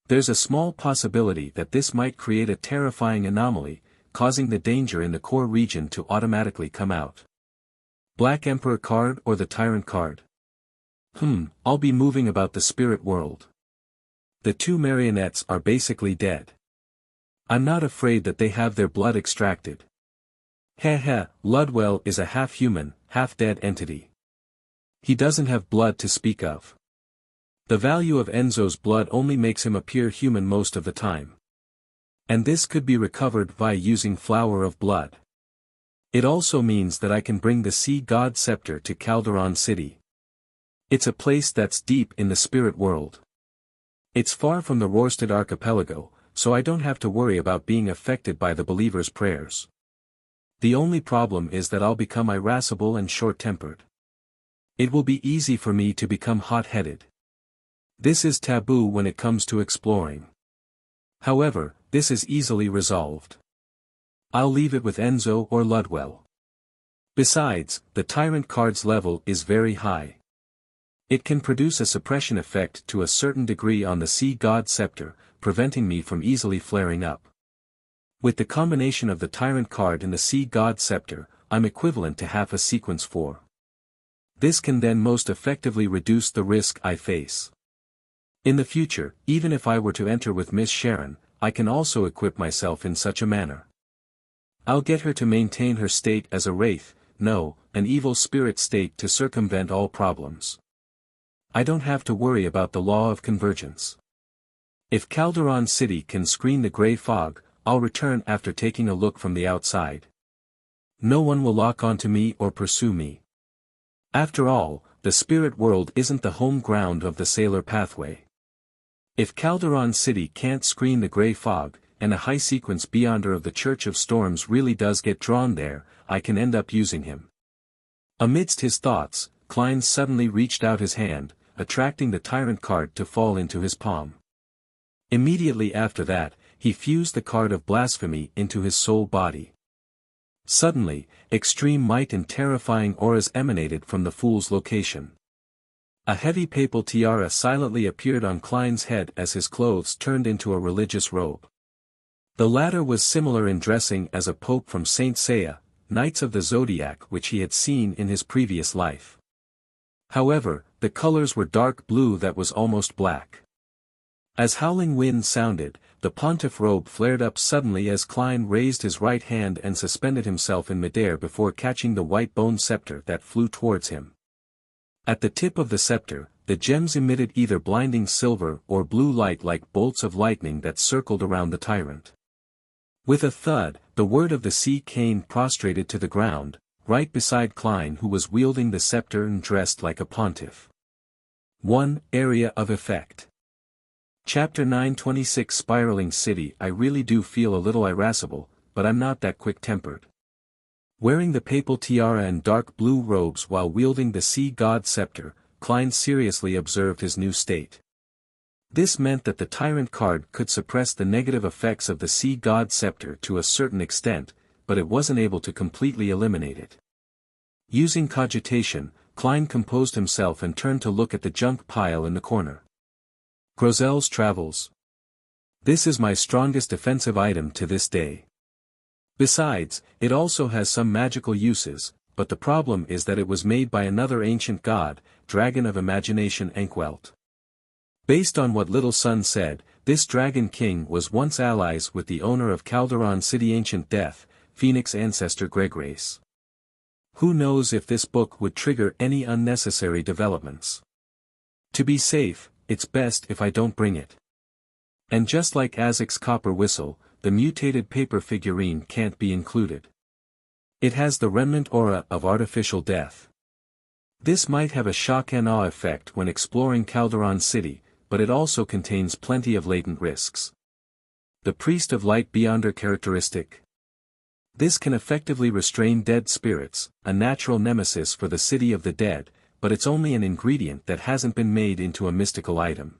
There's a small possibility that this might create a terrifying anomaly, causing the danger in the core region to automatically come out. Black Emperor card or the Tyrant card? I'll be moving about the spirit world. The two marionettes are basically dead. I'm not afraid that they have their blood extracted. Ludwell is a half-human, half-dead entity. He doesn't have blood to speak of. The value of Enzo's blood only makes him appear human most of the time. And this could be recovered by using Flower of Blood. It also means that I can bring the Sea God Scepter to Calderon City. It's a place that's deep in the spirit world. It's far from the Rorstad archipelago, so I don't have to worry about being affected by the believers' prayers. The only problem is that I'll become irascible and short-tempered. It will be easy for me to become hot-headed. This is taboo when it comes to exploring. However, this is easily resolved. I'll leave it with Enzo or Ludwell. Besides, the Tyrant card's level is very high. It can produce a suppression effect to a certain degree on the Sea God Scepter, preventing me from easily flaring up. With the combination of the Tyrant card and the Sea God Scepter, I'm equivalent to half a sequence 4. This can then most effectively reduce the risk I face. In the future, even if I were to enter with Miss Sharon, I can also equip myself in such a manner. I'll get her to maintain her state as a wraith, no, an evil spirit state to circumvent all problems. I don't have to worry about the law of convergence. If Calderon City can screen the gray fog, I'll return after taking a look from the outside. No one will lock onto me or pursue me. After all, the spirit world isn't the home ground of the Sailor Pathway. If Calderon City can't screen the gray fog, and a high-sequence Beyonder of the Church of Storms really does get drawn there, I can end up using him. Amidst his thoughts, Klein suddenly reached out his hand, attracting the Tyrant card to fall into his palm. Immediately after that, he fused the card of blasphemy into his soul body. Suddenly, extreme might and terrifying auras emanated from the fool's location. A heavy papal tiara silently appeared on Klein's head as his clothes turned into a religious robe. The latter was similar in dressing as a pope from Saint Seiya, Knights of the Zodiac, which he had seen in his previous life. However, the colors were dark blue that was almost black. As howling wind sounded, the pontiff robe flared up suddenly as Klein raised his right hand and suspended himself in midair before catching the white bone scepter that flew towards him. At the tip of the scepter, the gems emitted either blinding silver or blue light like bolts of lightning that circled around the tyrant. With a thud, the word of the sea cane prostrated to the ground, right beside Klein, who was wielding the scepter and dressed like a pontiff. 1. Area of effect. Chapter 926 Spiraling City. I really do feel a little irascible, but I'm not that quick-tempered. Wearing the papal tiara and dark blue robes while wielding the sea god scepter, Klein seriously observed his new state. This meant that the tyrant card could suppress the negative effects of the sea god scepter to a certain extent, but it wasn't able to completely eliminate it. Using cogitation, Klein composed himself and turned to look at the junk pile in the corner. Grozel's Travels. This is my strongest defensive item to this day. Besides, it also has some magical uses, but the problem is that it was made by another ancient god, Dragon of Imagination Ankwelt. Based on what Little Sun said, this Dragon King was once allies with the owner of Calderon City Ancient Death, Phoenix ancestor Gregrace. Who knows if this book would trigger any unnecessary developments. To be safe, it's best if I don't bring it. And just like Azek's copper whistle, the mutated paper figurine can't be included. It has the remnant aura of artificial death. This might have a shock and awe effect when exploring Calderon City, but it also contains plenty of latent risks. The Priest of Light Beyonder characteristic. This can effectively restrain dead spirits, a natural nemesis for the City of the Dead, but it's only an ingredient that hasn't been made into a mystical item.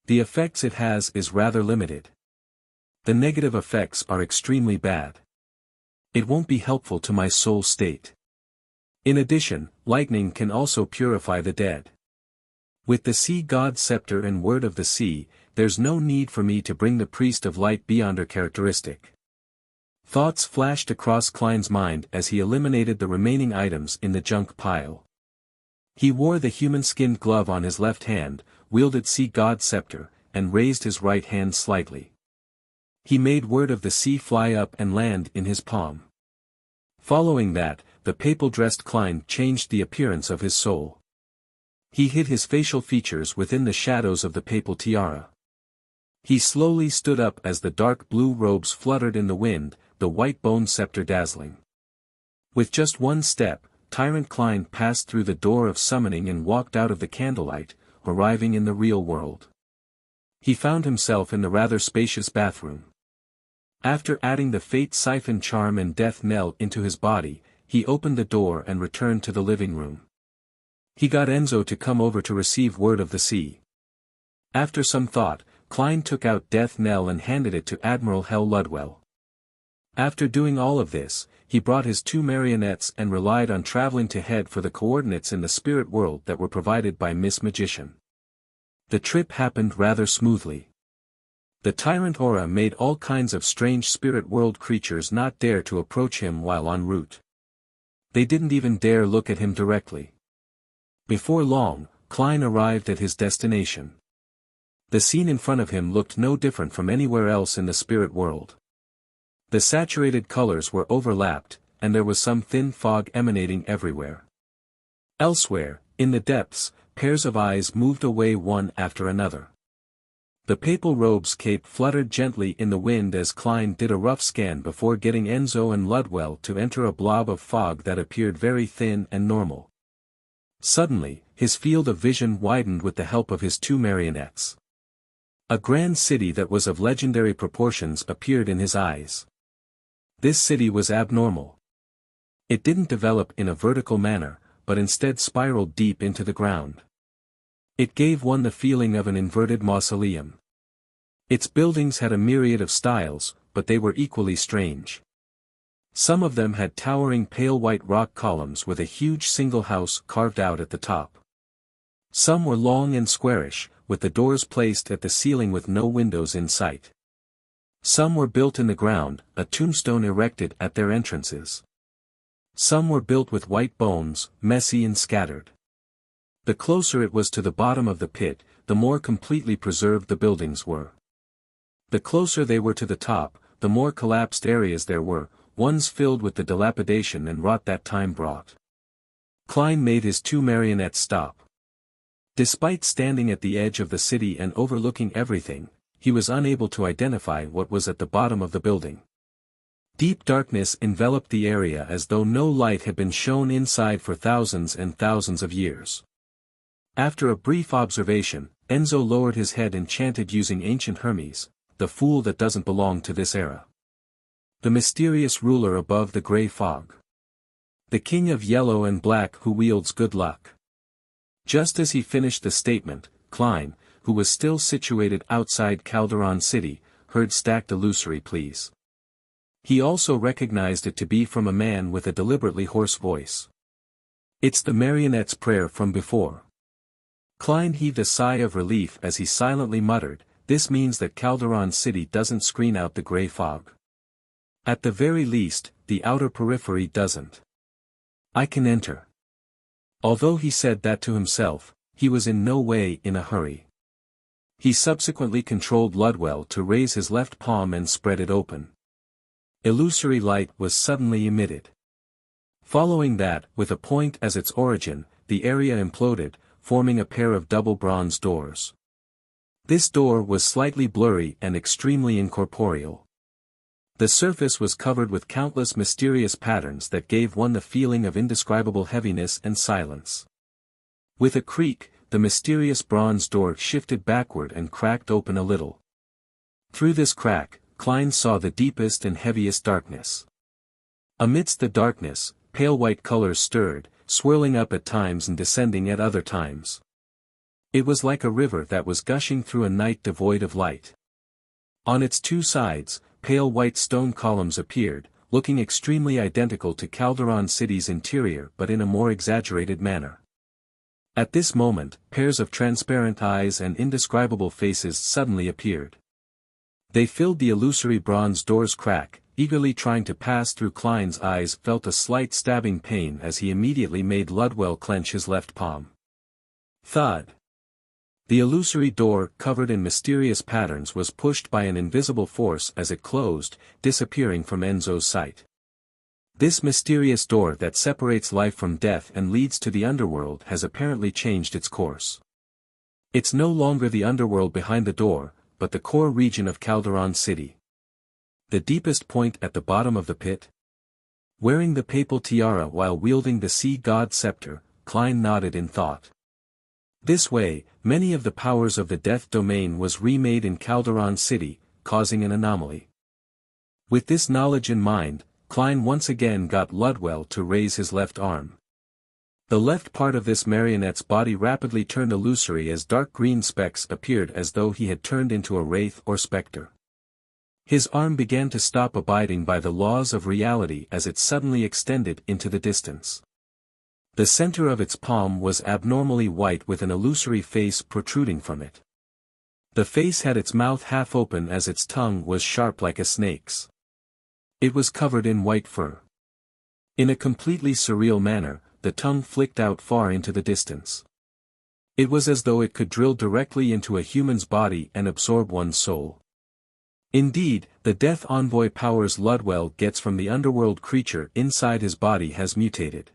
The effects it has is rather limited. The negative effects are extremely bad. It won't be helpful to my soul state. In addition, lightning can also purify the dead. With the sea god scepter and word of the sea, there's no need for me to bring the Priest of Light Beyonder characteristic. Thoughts flashed across Klein's mind as he eliminated the remaining items in the junk pile. He wore the human-skinned glove on his left hand, wielded sea god scepter, and raised his right hand slightly. He made word of the sea fly up and land in his palm. Following that, the papal-dressed Klein changed the appearance of his soul. He hid his facial features within the shadows of the papal tiara. He slowly stood up as the dark blue robes fluttered in the wind, the white bone scepter dazzling. With just one step, Tyrant Klein passed through the door of summoning and walked out of the candlelight, arriving in the real world. He found himself in the rather spacious bathroom. After adding the fate siphon charm and death knell into his body, he opened the door and returned to the living room. He got Enzo to come over to receive word of the sea. After some thought, Klein took out death knell and handed it to Admiral Hell Ludwell. After doing all of this, he brought his two marionettes and relied on traveling to head for the coordinates in the spirit world that were provided by Miss Magician. The trip happened rather smoothly. The tyrant aura made all kinds of strange spirit world creatures not dare to approach him while en route. They didn't even dare look at him directly. Before long, Klein arrived at his destination. The scene in front of him looked no different from anywhere else in the spirit world. The saturated colors were overlapped, and there was some thin fog emanating everywhere. Elsewhere, in the depths, pairs of eyes moved away one after another. The papal robe's cape fluttered gently in the wind as Klein did a rough scan before getting Enzo and Ludwell to enter a blob of fog that appeared very thin and normal. Suddenly, his field of vision widened with the help of his two marionettes. A grand city that was of legendary proportions appeared in his eyes. This city was abnormal. It didn't develop in a vertical manner, but instead spiraled deep into the ground. It gave one the feeling of an inverted mausoleum. Its buildings had a myriad of styles, but they were equally strange. Some of them had towering pale white rock columns with a huge single house carved out at the top. Some were long and squarish, with the doors placed at the ceiling with no windows in sight. Some were built in the ground, a tombstone erected at their entrances. Some were built with white bones, messy and scattered. The closer it was to the bottom of the pit, the more completely preserved the buildings were. The closer they were to the top, the more collapsed areas there were, ones filled with the dilapidation and rot that time brought. Klein made his two marionettes stop. Despite standing at the edge of the city and overlooking everything, he was unable to identify what was at the bottom of the building. Deep darkness enveloped the area as though no light had been shown inside for thousands and thousands of years. After a brief observation, Enzo lowered his head and chanted using ancient Hermes, "The fool that doesn't belong to this era. The mysterious ruler above the gray fog. The king of yellow and black who wields good luck." Just as he finished the statement, Klein, who was still situated outside Calderon City, heard stacked illusory pleas. He also recognized it to be from a man with a deliberately hoarse voice. "It's the marionette's prayer from before." Klein heaved a sigh of relief as he silently muttered, "This means that Calderon City doesn't screen out the gray fog. At the very least, the outer periphery doesn't. I can enter." Although he said that to himself, he was in no way in a hurry. He subsequently controlled Ludwell to raise his left palm and spread it open. Illusory light was suddenly emitted. Following that, with a point as its origin, the area imploded, forming a pair of double bronze doors. This door was slightly blurry and extremely incorporeal. The surface was covered with countless mysterious patterns that gave one the feeling of indescribable heaviness and silence. With a creak, the mysterious bronze door shifted backward and cracked open a little. Through this crack, Klein saw the deepest and heaviest darkness. Amidst the darkness, pale white colors stirred, swirling up at times and descending at other times. It was like a river that was gushing through a night devoid of light. On its two sides, pale white stone columns appeared, looking extremely identical to Calderon City's interior but in a more exaggerated manner. At this moment, pairs of transparent eyes and indescribable faces suddenly appeared. They filled the illusory bronze door's crack. Eagerly trying to pass through, Klein's eyes felt a slight stabbing pain as he immediately made Ludwell clench his left palm. Thud. The illusory door, covered in mysterious patterns, was pushed by an invisible force as it closed, disappearing from Enzo's sight. This mysterious door that separates life from death and leads to the underworld has apparently changed its course. It's no longer the underworld behind the door, but the core region of Calderon City. The deepest point at the bottom of the pit? Wearing the papal tiara while wielding the sea god scepter, Klein nodded in thought. This way, many of the powers of the death domain was remade in Calderon City, causing an anomaly. With this knowledge in mind, Klein once again got Ludwell to raise his left arm. The left part of this marionette's body rapidly turned illusory as dark green specks appeared as though he had turned into a wraith or specter. His arm began to stop abiding by the laws of reality as it suddenly extended into the distance. The center of its palm was abnormally white with an illusory face protruding from it. The face had its mouth half open as its tongue was sharp like a snake's. It was covered in white fur. In a completely surreal manner, the tongue flicked out far into the distance. It was as though it could drill directly into a human's body and absorb one's soul. Indeed, the death envoy powers Ludwell gets from the underworld creature inside his body has mutated.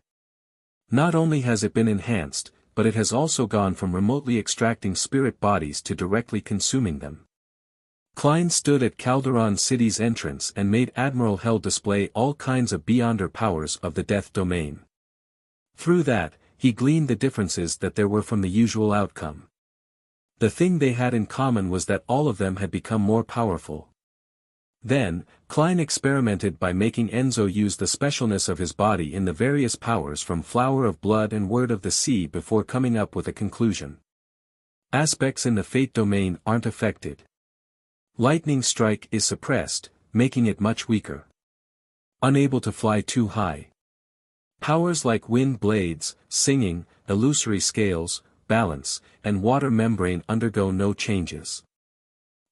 Not only has it been enhanced, but it has also gone from remotely extracting spirit bodies to directly consuming them. Klein stood at Calderon City's entrance and made Admiral Hell display all kinds of beyonder powers of the death domain. Through that, he gleaned the differences that there were from the usual outcome. The thing they had in common was that all of them had become more powerful. Then, Klein experimented by making Enzo use the specialness of his body in the various powers from Flower of Blood and Word of the Sea before coming up with a conclusion. Aspects in the fate domain aren't affected. Lightning strike is suppressed, making it much weaker. Unable to fly too high. Powers like wind blades, singing, illusory scales, balance, and water membrane undergo no changes.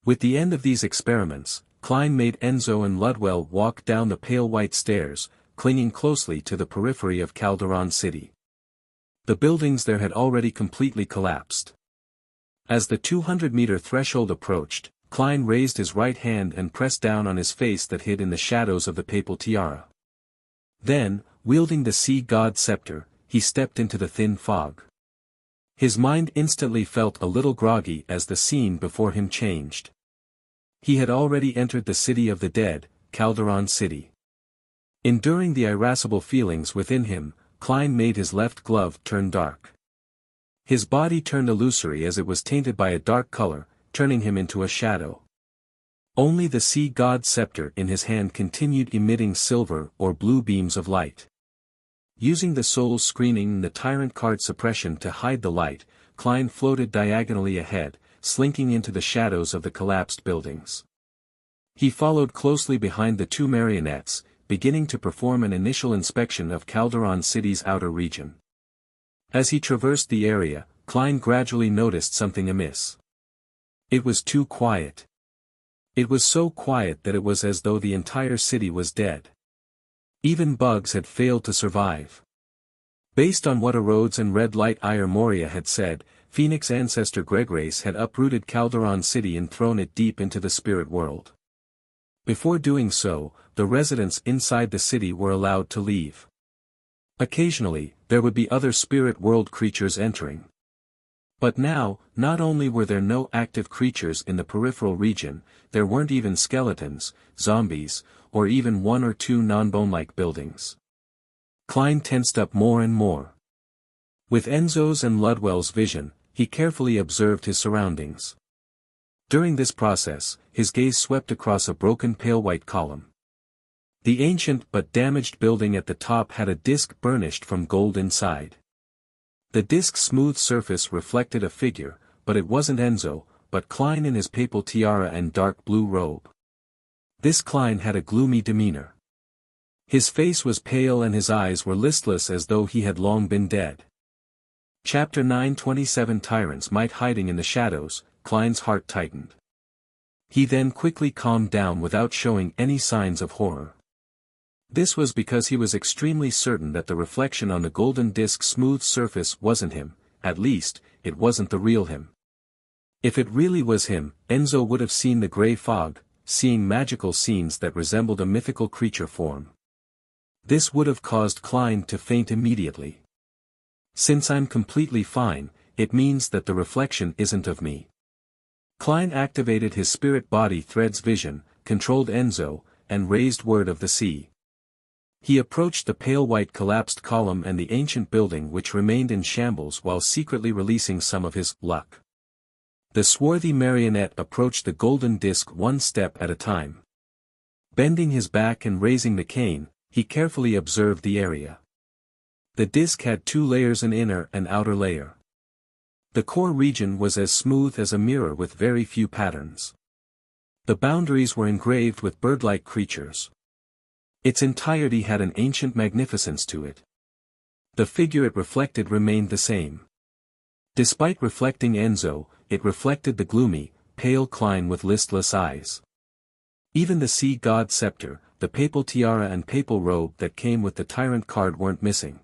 With the end of these experiments, Klein made Enzo and Ludwell walk down the pale white stairs, clinging closely to the periphery of Calderon City. The buildings there had already completely collapsed. As the 200-meter threshold approached, Klein raised his right hand and pressed down on his face that hid in the shadows of the papal tiara. Then, wielding the sea god scepter, he stepped into the thin fog. His mind instantly felt a little groggy as the scene before him changed. He had already entered the city of the dead, Calderon City. Enduring the irascible feelings within him, Klein made his left glove turn dark. His body turned illusory as it was tainted by a dark color, turning him into a shadow. Only the sea god's scepter in his hand continued emitting silver or blue beams of light. Using the soul's screening and the tyrant card suppression to hide the light, Klein floated diagonally ahead, slinking into the shadows of the collapsed buildings. He followed closely behind the two marionettes, beginning to perform an initial inspection of Calderon City's outer region. As he traversed the area, Klein gradually noticed something amiss. It was too quiet. It was so quiet that it was as though the entire city was dead. Even bugs had failed to survive. Based on what Erodes and Red Light Ire Moria had said, Phoenix ancestor Gregrace had uprooted Calderon City and thrown it deep into the spirit world. Before doing so, the residents inside the city were allowed to leave. Occasionally, there would be other spirit world creatures entering. But now, not only were there no active creatures in the peripheral region, there weren't even skeletons, zombies, or even one or two non-bone-like buildings. Klein tensed up more and more. With Enzo's and Ludwell's vision, he carefully observed his surroundings. During this process, his gaze swept across a broken pale white column. The ancient but damaged building at the top had a disc burnished from gold inside. The disc's smooth surface reflected a figure, but it wasn't Enzo, but Klein in his papal tiara and dark blue robe. This Klein had a gloomy demeanor. His face was pale and his eyes were listless as though he had long been dead. Chapter 9:27 Tyrants might hiding in the shadows, Klein's heart tightened. He then quickly calmed down without showing any signs of horror. This was because he was extremely certain that the reflection on the golden disk's smooth surface wasn't him, at least, it wasn't the real him. If it really was him, Enzo would have seen the grey fog, seeing magical scenes that resembled a mythical creature form. This would have caused Klein to faint immediately. Since I'm completely fine, it means that the reflection isn't of me. Klein activated his spirit body thread's vision, controlled Enzo, and raised word of the sea. He approached the pale white collapsed column and the ancient building which remained in shambles while secretly releasing some of his luck. The swarthy marionette approached the golden disc one step at a time. Bending his back and raising the cane, he carefully observed the area. The disc had two layers, an inner and outer layer. The core region was as smooth as a mirror with very few patterns. The boundaries were engraved with bird-like creatures. Its entirety had an ancient magnificence to it. The figure it reflected remained the same. Despite reflecting Enzo, it reflected the gloomy, pale Klein with listless eyes. Even the sea god scepter, the papal tiara and papal robe that came with the tyrant card weren't missing.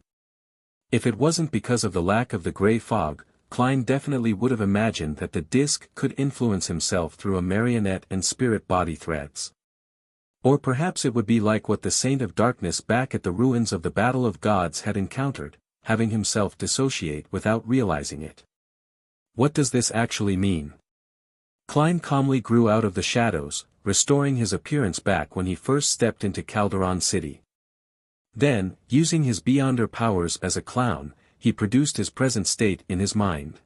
If it wasn't because of the lack of the grey fog, Klein definitely would have imagined that the disc could influence himself through a marionette and spirit body threads. Or perhaps it would be like what the Saint of Darkness back at the ruins of the Battle of Gods had encountered, having himself dissociate without realizing it. What does this actually mean? Klein calmly grew out of the shadows, restoring his appearance back when he first stepped into Calderon City. Then, using his beyonder powers as a clown, he produced his present state in his mind.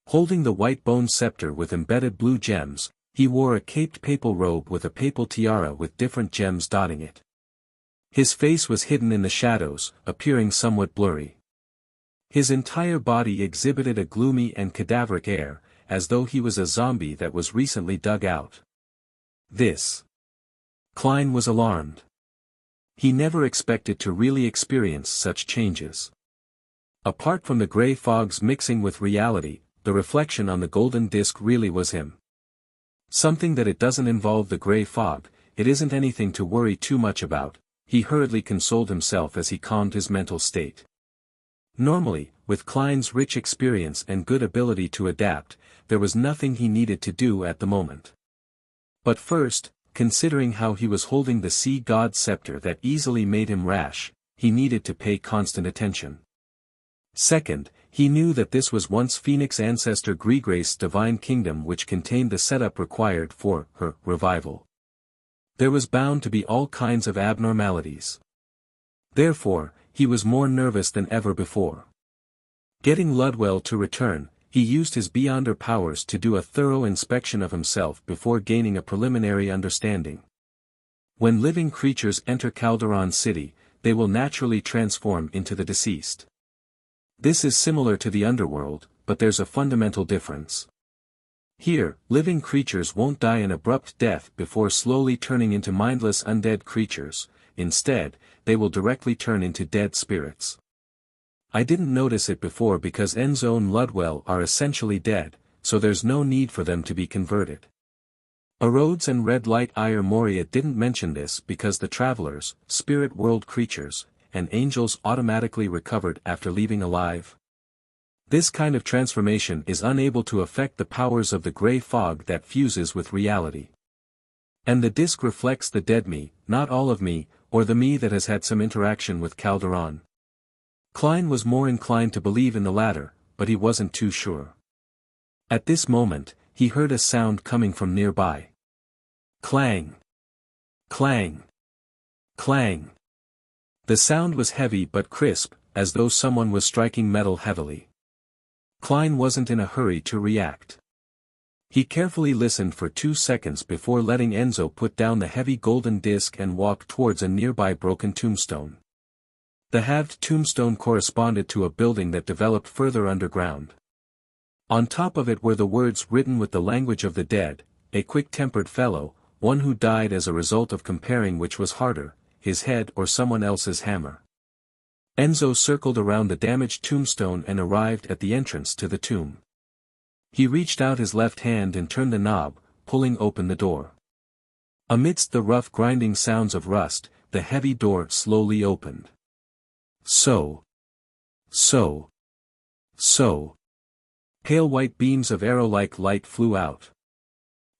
Holding the white bone scepter with embedded blue gems, he wore a caped papal robe with a papal tiara with different gems dotting it. His face was hidden in the shadows, appearing somewhat blurry. His entire body exhibited a gloomy and cadaveric air, as though he was a zombie that was recently dug out. Klein was alarmed. He never expected to really experience such changes. Apart from the grey fogs mixing with reality, the reflection on the golden disc really was him. Something that it doesn't involve the grey fog, it isn't anything to worry too much about, he hurriedly consoled himself as he calmed his mental state. Normally, with Klein's rich experience and good ability to adapt, there was nothing he needed to do at the moment. But first, considering how he was holding the sea god's scepter that easily made him rash, he needed to pay constant attention. Second, he knew that this was once Phoenix ancestor Grigrace's divine kingdom which contained the setup required for her revival. There was bound to be all kinds of abnormalities. Therefore, he was more nervous than ever before. Getting Ludwell to return, he used his Beyonder powers to do a thorough inspection of himself before gaining a preliminary understanding. When living creatures enter Calderon City, they will naturally transform into the deceased. This is similar to the underworld, but there's a fundamental difference. Here, living creatures won't die an abrupt death before slowly turning into mindless undead creatures, instead, they will directly turn into dead spirits. I didn't notice it before because Enzo and Ludwell are essentially dead, so there's no need for them to be converted. Erodes and Red Light Ire Moria didn't mention this because the travelers, spirit world creatures, and angels automatically recovered after leaving alive. This kind of transformation is unable to affect the powers of the grey fog that fuses with reality. And the disc reflects the dead me, not all of me, or the me that has had some interaction with Calderon. Klein was more inclined to believe in the latter, but he wasn't too sure. At this moment, he heard a sound coming from nearby. Clang! Clang! Clang! The sound was heavy but crisp, as though someone was striking metal heavily. Klein wasn't in a hurry to react. He carefully listened for 2 seconds before letting Enzo put down the heavy golden disc and walk towards a nearby broken tombstone. The halved tombstone corresponded to a building that developed further underground. On top of it were the words written with the language of the dead, a quick-tempered fellow, one who died as a result of comparing which was harder, his head or someone else's hammer. Enzo circled around the damaged tombstone and arrived at the entrance to the tomb. He reached out his left hand and turned the knob, pulling open the door. Amidst the rough grinding sounds of rust, the heavy door slowly opened. So. Pale white beams of arrow-like light flew out.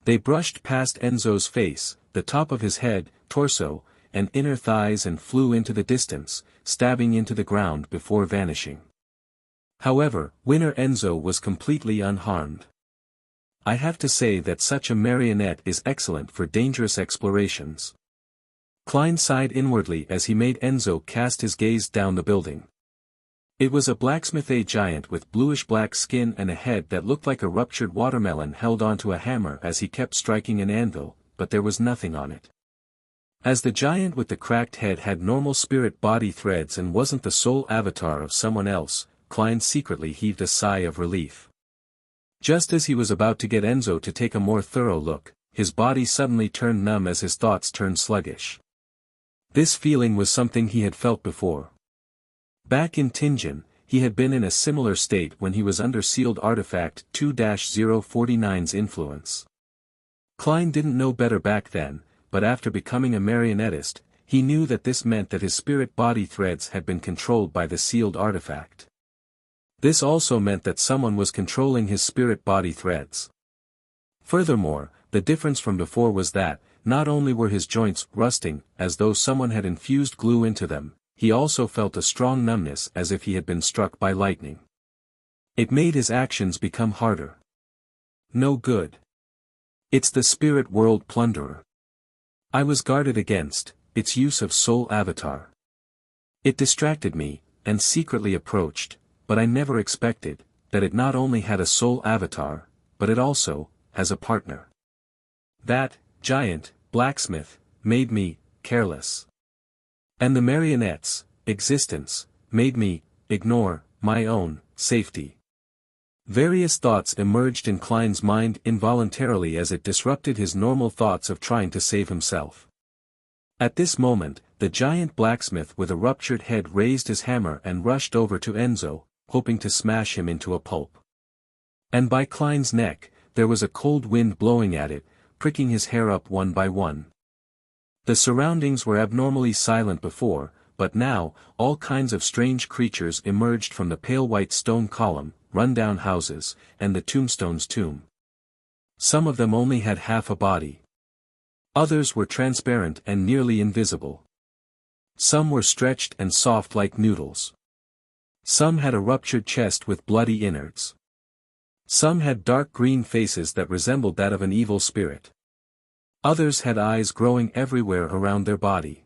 They brushed past Enzo's face, the top of his head, torso, and inner thighs and flew into the distance, stabbing into the ground before vanishing. However, Winner Enzo was completely unharmed. I have to say that such a marionette is excellent for dangerous explorations. Klein sighed inwardly as he made Enzo cast his gaze down the building. It was a blacksmith giant with bluish-black skin and a head that looked like a ruptured watermelon held onto a hammer as he kept striking an anvil, but there was nothing on it. As the giant with the cracked head had normal spirit body threads and wasn't the sole avatar of someone else, Klein secretly heaved a sigh of relief. Just as he was about to get Enzo to take a more thorough look, his body suddenly turned numb as his thoughts turned sluggish. This feeling was something he had felt before. Back in Tingen, he had been in a similar state when he was under sealed artifact 2-049's influence. Klein didn't know better back then, but after becoming a marionettist, he knew that this meant that his spirit body threads had been controlled by the sealed artifact. This also meant that someone was controlling his spirit body threads. Furthermore, the difference from before was that, not only were his joints rusting, as though someone had infused glue into them, he also felt a strong numbness as if he had been struck by lightning. It made his actions become harder. No good. It's the spirit world plunderer. I was guarded against its use of soul avatar. It distracted me, and secretly approached, but I never expected that it not only had a soul avatar, but it also has a partner. That giant blacksmith made me careless. And the marionette's existence made me ignore my own safety. Various thoughts emerged in Klein's mind involuntarily as it disrupted his normal thoughts of trying to save himself. At this moment, the giant blacksmith with a ruptured head raised his hammer and rushed over to Enzo, hoping to smash him into a pulp. And by Klein's neck, there was a cold wind blowing at it, pricking his hair up one by one. The surroundings were abnormally silent before, but now, all kinds of strange creatures emerged from the pale white stone column, run-down houses, and the tombstone's tomb. Some of them only had half a body. Others were transparent and nearly invisible. Some were stretched and soft like noodles. Some had a ruptured chest with bloody innards. Some had dark green faces that resembled that of an evil spirit. Others had eyes growing everywhere around their body.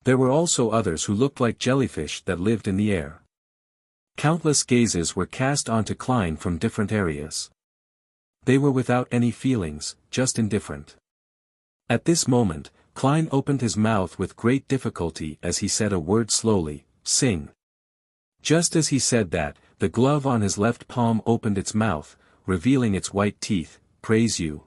There were also others who looked like jellyfish that lived in the air. Countless gazes were cast onto Klein from different areas. They were without any feelings, just indifferent. At this moment, Klein opened his mouth with great difficulty as he said a word slowly, "Sing." Just as he said that, the glove on his left palm opened its mouth, revealing its white teeth, "Praise you.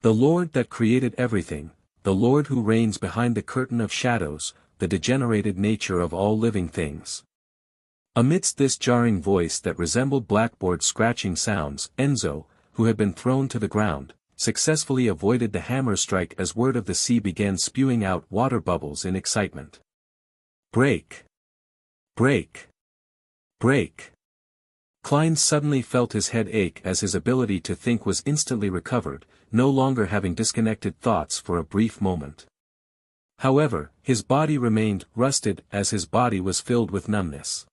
The Lord that created everything, the Lord who reigns behind the curtain of shadows, the degenerated nature of all living things." Amidst this jarring voice that resembled blackboard scratching sounds, Enzo, who had been thrown to the ground, successfully avoided the hammer strike as word of the sea began spewing out water bubbles in excitement. "Break! Break! Break!" Klein suddenly felt his head ache as his ability to think was instantly recovered, no longer having disconnected thoughts for a brief moment. However, his body remained rusted as his body was filled with numbness.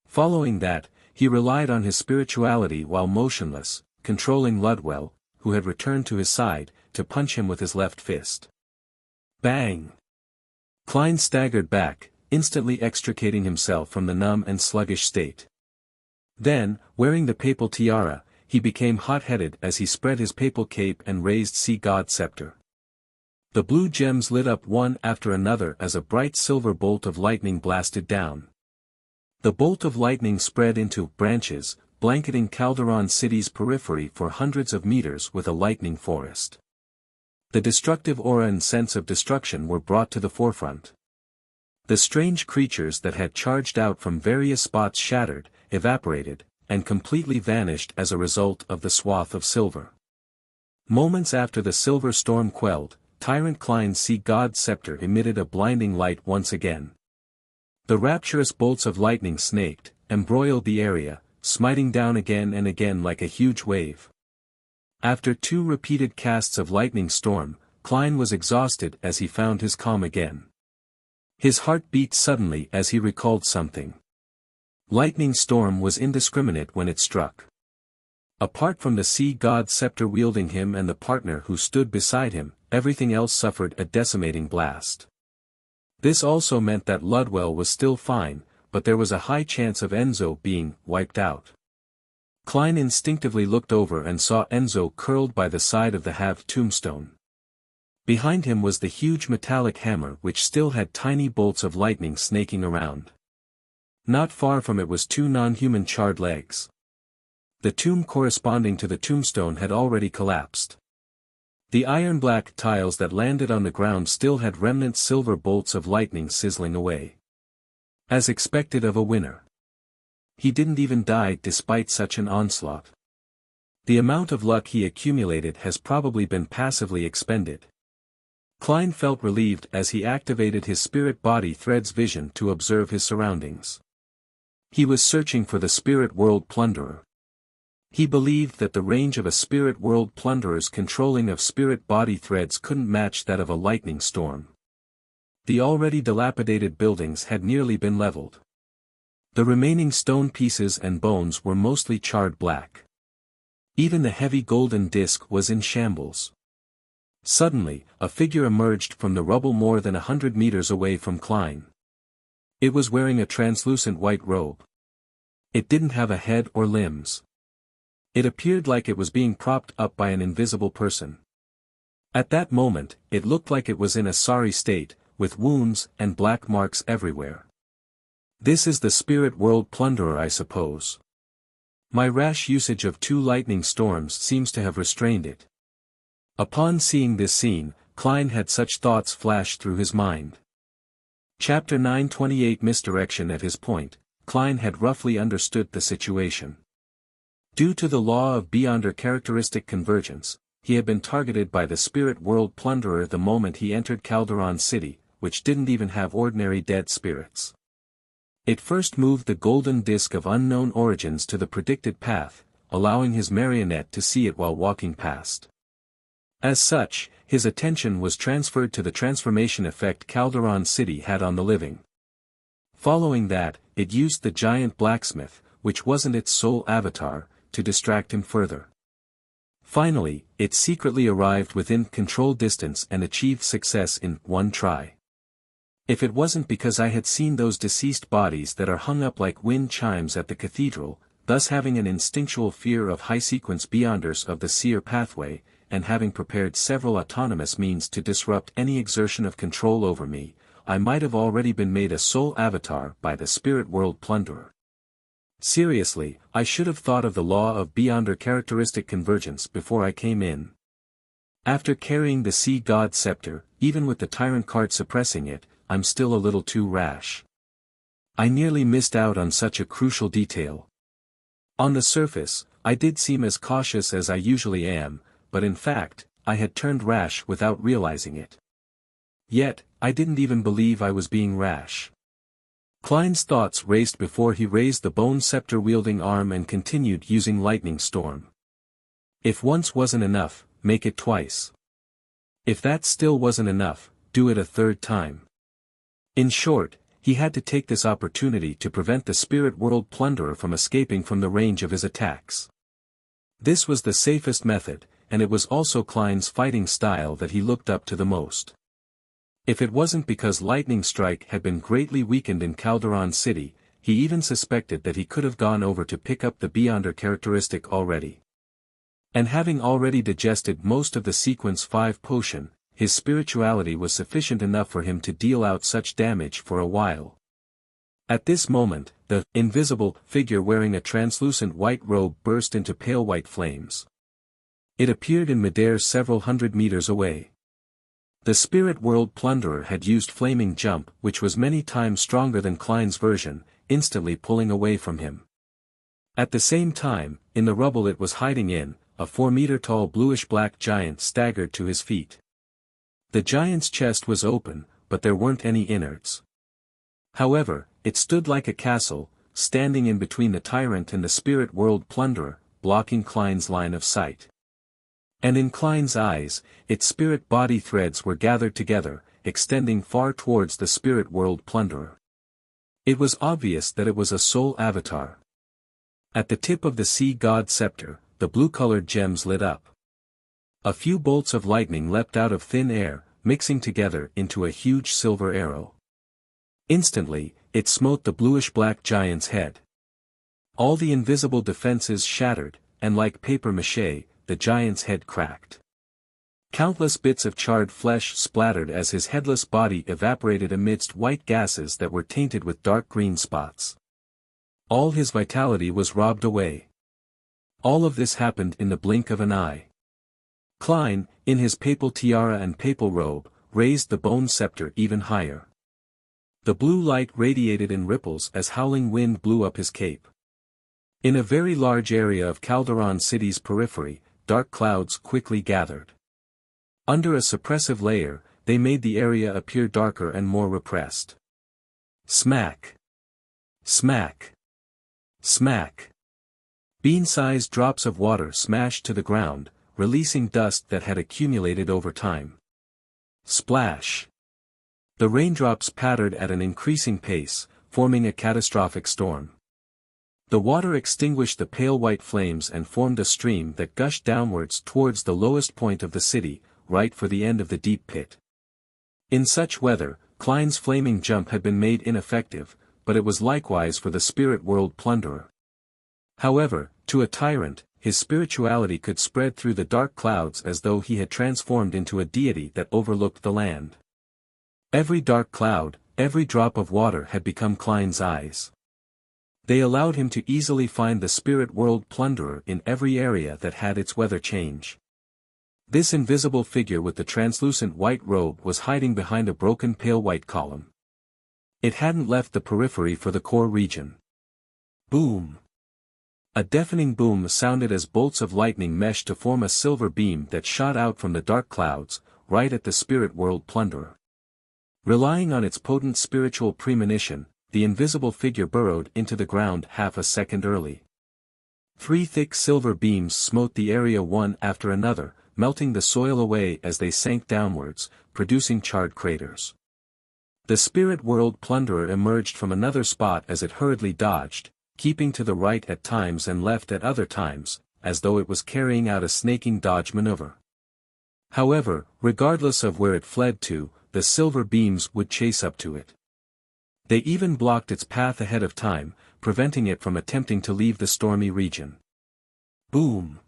Following that, he relied on his spirituality while motionless, controlling Ludwell, who had returned to his side, to punch him with his left fist. Bang! Klein staggered back, instantly extricating himself from the numb and sluggish state. Then, wearing the papal tiara, he became hot-headed as he spread his papal cape and raised sea god scepter. The blue gems lit up one after another as a bright silver bolt of lightning blasted down. The bolt of lightning spread into branches, blanketing Calderon City's periphery for hundreds of meters with a lightning forest. The destructive aura and sense of destruction were brought to the forefront. The strange creatures that had charged out from various spots shattered, evaporated, and completely vanished as a result of the swath of silver. Moments after the silver storm quelled, Tyrant Klein's sea god scepter emitted a blinding light once again. The rapturous bolts of lightning snaked, embroiled the area, smiting down again and again like a huge wave. After 2 repeated casts of lightning storm, Klein was exhausted as he found his calm again. His heart beat suddenly as he recalled something. Lightning storm was indiscriminate when it struck. Apart from the sea god scepter wielding him and the partner who stood beside him, everything else suffered a decimating blast. This also meant that Ludwell was still fine, but there was a high chance of Enzo being wiped out. Klein instinctively looked over and saw Enzo curled by the side of the halved tombstone. Behind him was the huge metallic hammer which still had tiny bolts of lightning snaking around. Not far from it was 2 non-human charred legs. The tomb corresponding to the tombstone had already collapsed. The iron-black tiles that landed on the ground still had remnant silver bolts of lightning sizzling away. As expected of a winner. He didn't even die despite such an onslaught. The amount of luck he accumulated has probably been passively expended. Klein felt relieved as he activated his spirit-body thread's vision to observe his surroundings. He was searching for the spirit world plunderer. He believed that the range of a spirit world plunderer's controlling of spirit body threads couldn't match that of a lightning storm. The already dilapidated buildings had nearly been leveled. The remaining stone pieces and bones were mostly charred black. Even the heavy golden disc was in shambles. Suddenly, a figure emerged from the rubble more than 100 meters away from Klein. It was wearing a translucent white robe. It didn't have a head or limbs. It appeared like it was being propped up by an invisible person. At that moment, it looked like it was in a sorry state, with wounds and black marks everywhere. This is the spirit world plunderer, I suppose. My rash usage of 2 lightning storms seems to have restrained it. Upon seeing this scene, Klein had such thoughts flash through his mind. Chapter 9:28 Misdirection. At his point, Klein had roughly understood the situation. Due to the law of Beyonder characteristic convergence, he had been targeted by the spirit world plunderer the moment he entered Calderon City, which didn't even have ordinary dead spirits. It first moved the golden disk of unknown origins to the predicted path, allowing his marionette to see it while walking past. As such, his attention was transferred to the transformation effect Calderon City had on the living. Following that, it used the giant blacksmith, which wasn't its sole avatar, to distract him further. Finally, it secretly arrived within control distance and achieved success in one try. If it wasn't because I had seen those deceased bodies that are hung up like wind chimes at the cathedral, thus having an instinctual fear of high-sequence beyonders of the seer pathway, and having prepared several autonomous means to disrupt any exertion of control over me, I might have already been made a sole avatar by the spirit world plunderer. Seriously, I should have thought of the law of Beyonder characteristic convergence before I came in. After carrying the sea god scepter, even with the tyrant card suppressing it, I'm still a little too rash. I nearly missed out on such a crucial detail. On the surface, I did seem as cautious as I usually am, but in fact, I had turned rash without realizing it. Yet, I didn't even believe I was being rash. Klein's thoughts raced before he raised the bone scepter-wielding arm and continued using lightning storm. If once wasn't enough, make it twice. If that still wasn't enough, do it a third time. In short, he had to take this opportunity to prevent the spirit world plunderer from escaping from the range of his attacks. This was the safest method, and it was also Klein's fighting style that he looked up to the most. If it wasn't because Lightning Strike had been greatly weakened in Calderon City, he even suspected that he could have gone over to pick up the Beyonder characteristic already. And having already digested most of the Sequence 5 potion, his spirituality was sufficient enough for him to deal out such damage for a while. At this moment, the invisible figure wearing a translucent white robe burst into pale white flames. It appeared in midair several hundred meters away. The spirit world plunderer had used flaming jump, which was many times stronger than Klein's version, instantly pulling away from him. At the same time, in the rubble it was hiding in, a 4-meter-tall bluish-black giant staggered to his feet. The giant's chest was open, but there weren't any innards. However, it stood like a castle, standing in between the tyrant and the spirit world plunderer, blocking Klein's line of sight. And in Klein's eyes, its spirit body threads were gathered together, extending far towards the spirit world plunderer. It was obvious that it was a soul avatar. At the tip of the sea god scepter, the blue-colored gems lit up. A few bolts of lightning leapt out of thin air, mixing together into a huge silver arrow. Instantly, it smote the bluish-black giant's head. All the invisible defenses shattered, and like papier-mâché, the giant's head cracked. Countless bits of charred flesh splattered as his headless body evaporated amidst white gases that were tainted with dark green spots. All his vitality was robbed away. All of this happened in the blink of an eye. Klein, in his papal tiara and papal robe, raised the bone scepter even higher. The blue light radiated in ripples as howling wind blew up his cape. In a very large area of Calderon City's periphery, dark clouds quickly gathered. Under a suppressive layer, they made the area appear darker and more repressed. Smack! Smack! Smack! Bean-sized drops of water smashed to the ground, releasing dust that had accumulated over time. Splash! The raindrops pattered at an increasing pace, forming a catastrophic storm. The water extinguished the pale white flames and formed a stream that gushed downwards towards the lowest point of the city, right for the end of the deep pit. In such weather, Klein's flaming jump had been made ineffective, but it was likewise for the spirit world plunderer. However, to a tyrant, his spirituality could spread through the dark clouds as though he had transformed into a deity that overlooked the land. Every dark cloud, every drop of water had become Klein's eyes. They allowed him to easily find the spirit world plunderer in every area that had its weather change. This invisible figure with the translucent white robe was hiding behind a broken pale white column. It hadn't left the periphery for the core region. Boom! A deafening boom sounded as bolts of lightning meshed to form a silver beam that shot out from the dark clouds, right at the spirit world plunderer. Relying on its potent spiritual premonition, the invisible figure burrowed into the ground half a second early. 3 thick silver beams smote the area one after another, melting the soil away as they sank downwards, producing charred craters. The spirit world plunderer emerged from another spot as it hurriedly dodged, keeping to the right at times and left at other times, as though it was carrying out a snaking dodge maneuver. However, regardless of where it fled to, the silver beams would chase up to it. They even blocked its path ahead of time, preventing it from attempting to leave the stormy region. Boom!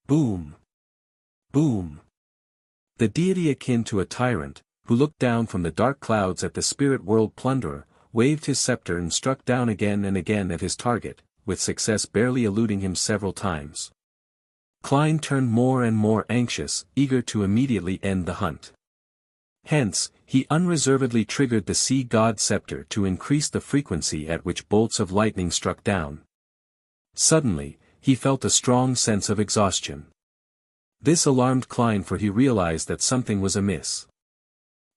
Boom! Boom! The deity akin to a tyrant, who looked down from the dark clouds at the spirit world plunderer, waved his scepter and struck down again and again at his target, with success barely eluding him several times. Klein turned more and more anxious, eager to immediately end the hunt. Hence, he unreservedly triggered the sea god scepter to increase the frequency at which bolts of lightning struck down. Suddenly, he felt a strong sense of exhaustion. This alarmed Klein, for he realized that something was amiss.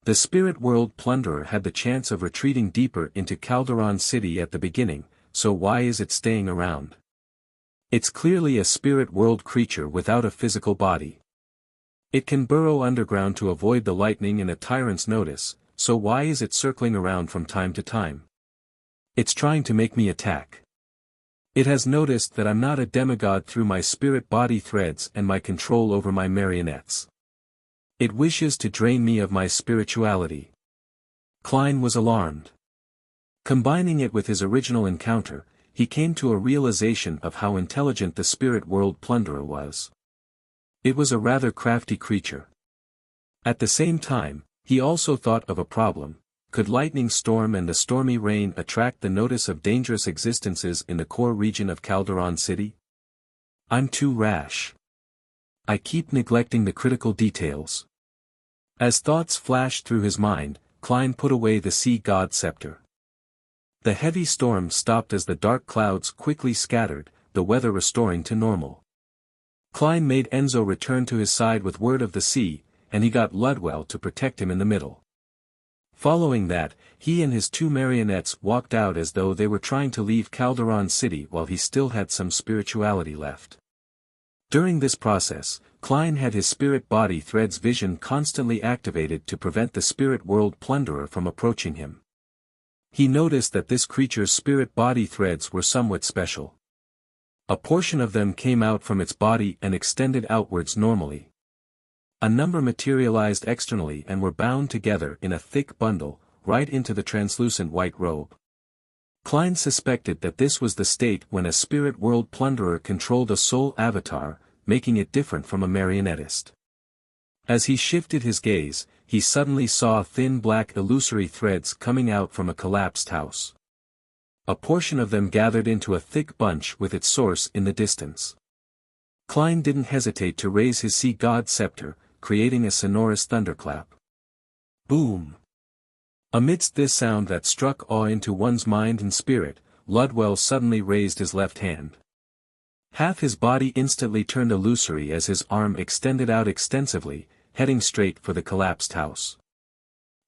The spirit world plunderer had the chance of retreating deeper into Calderon City at the beginning, so why is it staying around? It's clearly a spirit world creature without a physical body. It can burrow underground to avoid the lightning and a tyrant's notice, so why is it circling around from time to time? It's trying to make me attack. It has noticed that I'm not a demigod through my spirit body threads and my control over my marionettes. It wishes to drain me of my spirituality. Klein was alarmed. Combining it with his original encounter, he came to a realization of how intelligent the spirit world plunderer was. It was a rather crafty creature. At the same time, he also thought of a problem: could lightning storm and the stormy rain attract the notice of dangerous existences in the core region of Calderon City? I'm too rash. I keep neglecting the critical details. As thoughts flashed through his mind, Klein put away the sea god scepter. The heavy storm stopped as the dark clouds quickly scattered, the weather restoring to normal. Klein made Enzo return to his side with word of the sea, and he got Ludwell to protect him in the middle. Following that, he and his 2 marionettes walked out as though they were trying to leave Calderon City while he still had some spirituality left. During this process, Klein had his spirit body threads vision constantly activated to prevent the spirit world plunderer from approaching him. He noticed that this creature's spirit body threads were somewhat special. A portion of them came out from its body and extended outwards normally. A number materialized externally and were bound together in a thick bundle, right into the translucent white robe. Klein suspected that this was the state when a spirit world plunderer controlled a soul avatar, making it different from a marionettist. As he shifted his gaze, he suddenly saw thin black illusory threads coming out from a collapsed house. A portion of them gathered into a thick bunch with its source in the distance. Klein didn't hesitate to raise his sea god scepter, creating a sonorous thunderclap. Boom! Amidst this sound that struck awe into one's mind and spirit, Ludwell suddenly raised his left hand. Half his body instantly turned illusory as his arm extended out extensively, heading straight for the collapsed house.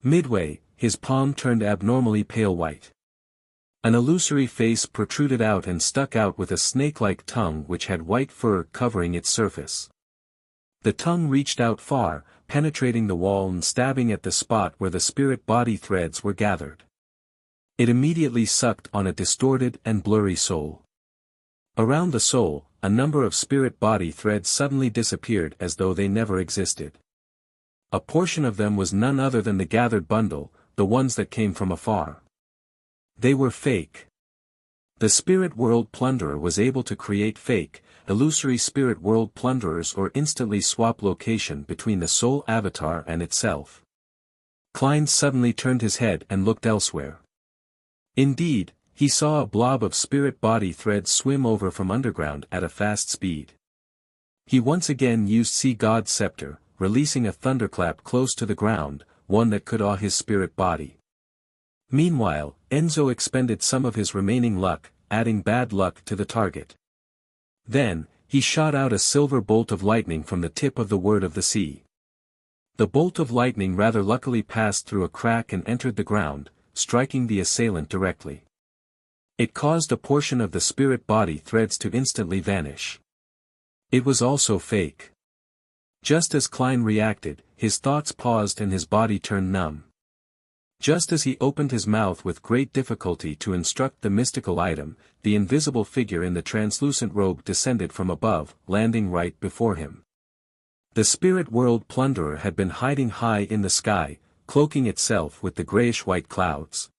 Midway, his palm turned abnormally pale white. An illusory face protruded out and stuck out with a snake-like tongue which had white fur covering its surface. The tongue reached out far, penetrating the wall and stabbing at the spot where the spirit body threads were gathered. It immediately sucked on a distorted and blurry soul. Around the soul, a number of spirit body threads suddenly disappeared as though they never existed. A portion of them was none other than the gathered bundle, the ones that came from afar. They were fake. The spirit world plunderer was able to create fake, illusory spirit world plunderers or instantly swap location between the soul avatar and itself. Klein suddenly turned his head and looked elsewhere. Indeed, he saw a blob of spirit body threads swim over from underground at a fast speed. He once again used Sea God's scepter, releasing a thunderclap close to the ground, one that could awe his spirit body. Meanwhile, Enzo expended some of his remaining luck, adding bad luck to the target. Then, he shot out a silver bolt of lightning from the tip of the word of the sea. The bolt of lightning rather luckily passed through a crack and entered the ground, striking the assailant directly. It caused a portion of the spirit body threads to instantly vanish. It was also fake. Just as Klein reacted, his thoughts paused and his body turned numb. Just as he opened his mouth with great difficulty to instruct the mystical item, the invisible figure in the translucent robe descended from above, landing right before him. The spirit world plunderer had been hiding high in the sky, cloaking itself with the grayish-white clouds.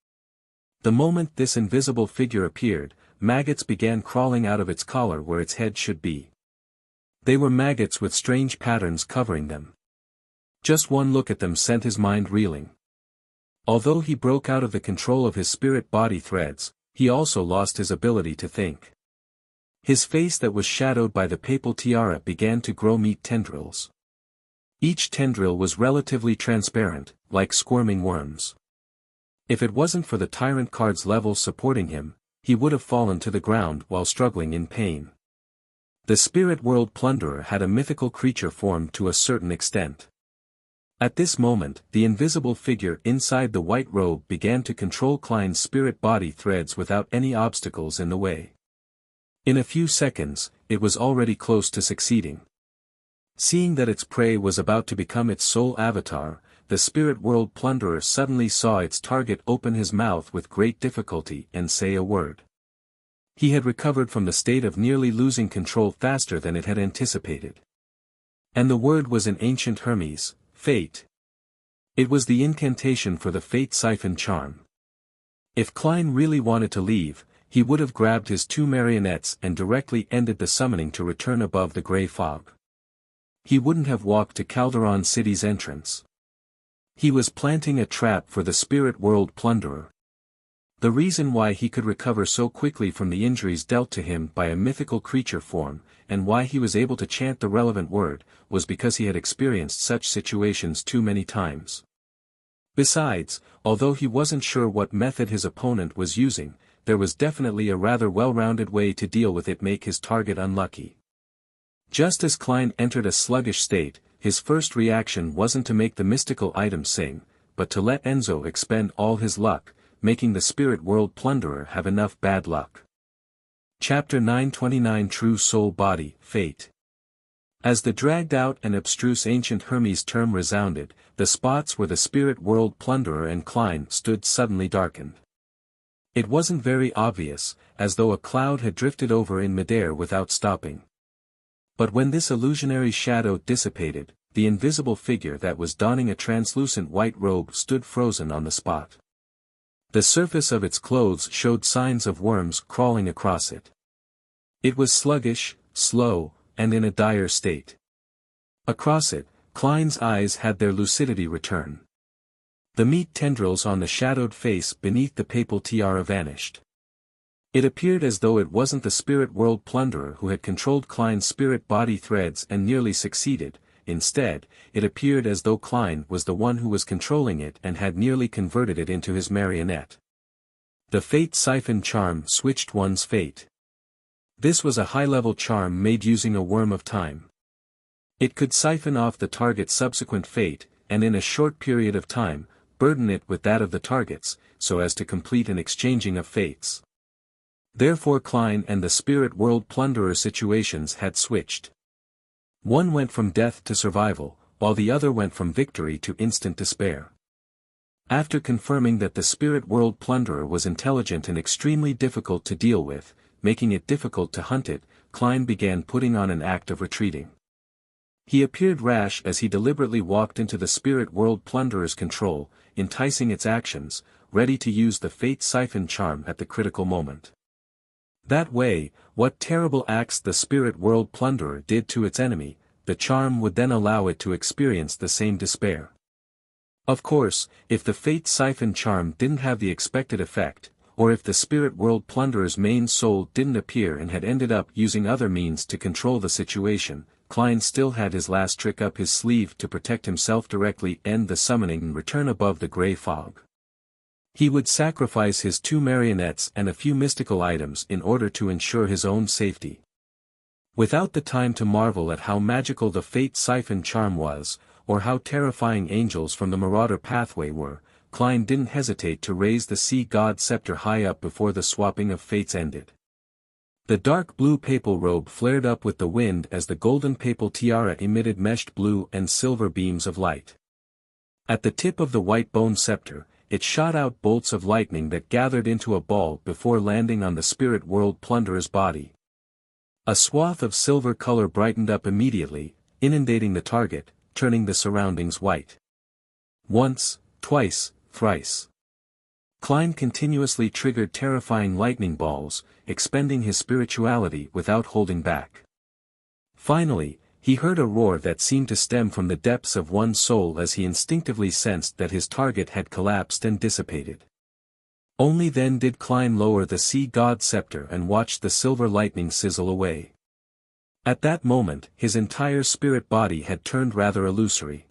The moment this invisible figure appeared, maggots began crawling out of its collar where its head should be. They were maggots with strange patterns covering them. Just one look at them sent his mind reeling. Although he broke out of the control of his spirit body threads, he also lost his ability to think. His face that was shadowed by the papal tiara began to grow meat tendrils. Each tendril was relatively transparent, like squirming worms. If it wasn't for the tyrant card's level supporting him, he would have fallen to the ground while struggling in pain. The spirit world plunderer had a mythical creature form to a certain extent. At this moment, the invisible figure inside the white robe began to control Klein's spirit body threads without any obstacles in the way. In a few seconds, it was already close to succeeding. Seeing that its prey was about to become its sole avatar, the spirit world plunderer suddenly saw its target open his mouth with great difficulty and say a word. He had recovered from the state of nearly losing control faster than it had anticipated. And the word was in ancient Hermes, fate. It was the incantation for the fate siphon charm. If Klein really wanted to leave, he would have grabbed his two marionettes and directly ended the summoning to return above the grey fog. He wouldn't have walked to Calderon City's entrance. He was planting a trap for the spirit world plunderer. The reason why he could recover so quickly from the injuries dealt to him by a mythical creature form, and why he was able to chant the relevant word, was because he had experienced such situations too many times. Besides, although he wasn't sure what method his opponent was using, there was definitely a rather well-rounded way to deal with it, make his target unlucky. Just as Klein entered a sluggish state, his first reaction wasn't to make the mystical item sing, but to let Enzo expend all his luck, making the spirit world plunderer have enough bad luck. Chapter 929 True Soul Body, Fate. As the dragged-out and abstruse ancient Hermes term resounded, the spots where the spirit world plunderer and Klein stood suddenly darkened. It wasn't very obvious, as though a cloud had drifted over in midair without stopping. But when this illusionary shadow dissipated, the invisible figure that was donning a translucent white robe stood frozen on the spot. The surface of its clothes showed signs of worms crawling across it. It was sluggish, slow, and in a dire state. Across it, Klein's eyes had their lucidity return. The meat tendrils on the shadowed face beneath the papal tiara vanished. It appeared as though it wasn't the spirit world plunderer who had controlled Klein's spirit body threads and nearly succeeded. Instead, it appeared as though Klein was the one who was controlling it and had nearly converted it into his marionette. The fate siphon charm switched one's fate. This was a high-level charm made using a worm of time. It could siphon off the target's subsequent fate, and in a short period of time, burden it with that of the target's, so as to complete an exchanging of fates. Therefore Klein and the spirit world plunderer situations had switched. One went from death to survival, while the other went from victory to instant despair. After confirming that the spirit world plunderer was intelligent and extremely difficult to deal with, making it difficult to hunt it, Klein began putting on an act of retreating. He appeared rash as he deliberately walked into the spirit world plunderer's control, enticing its actions, ready to use the fate siphon charm at the critical moment. That way, what terrible acts the spirit world plunderer did to its enemy, the charm would then allow it to experience the same despair. Of course, if the fate siphon charm didn't have the expected effect, or if the spirit world plunderer's main soul didn't appear and had ended up using other means to control the situation, Klein still had his last trick up his sleeve to protect himself, directly end the summoning and return above the grey fog. He would sacrifice his 2 marionettes and a few mystical items in order to ensure his own safety. Without the time to marvel at how magical the Fate Siphon charm was, or how terrifying angels from the Marauder pathway were, Klein didn't hesitate to raise the Sea God scepter high up before the swapping of fates ended. The dark blue papal robe flared up with the wind as the golden papal tiara emitted meshed blue and silver beams of light. At the tip of the white bone scepter, it shot out bolts of lightning that gathered into a ball before landing on the spirit world plunderer's body. A swath of silver color brightened up immediately, inundating the target, turning the surroundings white. Once, twice, thrice. Klein continuously triggered terrifying lightning balls, expending his spirituality without holding back. Finally, he heard a roar that seemed to stem from the depths of one's soul as he instinctively sensed that his target had collapsed and dissipated. Only then did Klein lower the Sea God scepter and watch the silver lightning sizzle away. At that moment, his entire spirit body had turned rather illusory.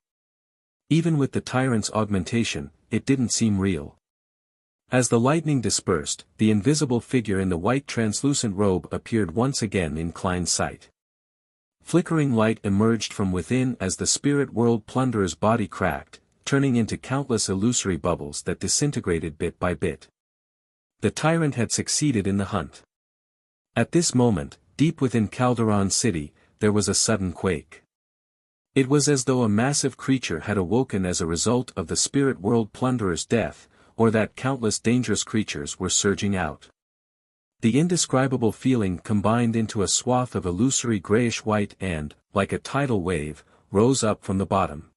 Even with the tyrant's augmentation, it didn't seem real. As the lightning dispersed, the invisible figure in the white translucent robe appeared once again in Klein's sight. Flickering light emerged from within as the spirit world plunderer's body cracked, turning into countless illusory bubbles that disintegrated bit by bit. The tyrant had succeeded in the hunt. At this moment, deep within Calderon City, there was a sudden quake. It was as though a massive creature had awoken as a result of the spirit world plunderer's death, or that countless dangerous creatures were surging out. The indescribable feeling combined into a swath of illusory grayish-white and, like a tidal wave, rose up from the bottom.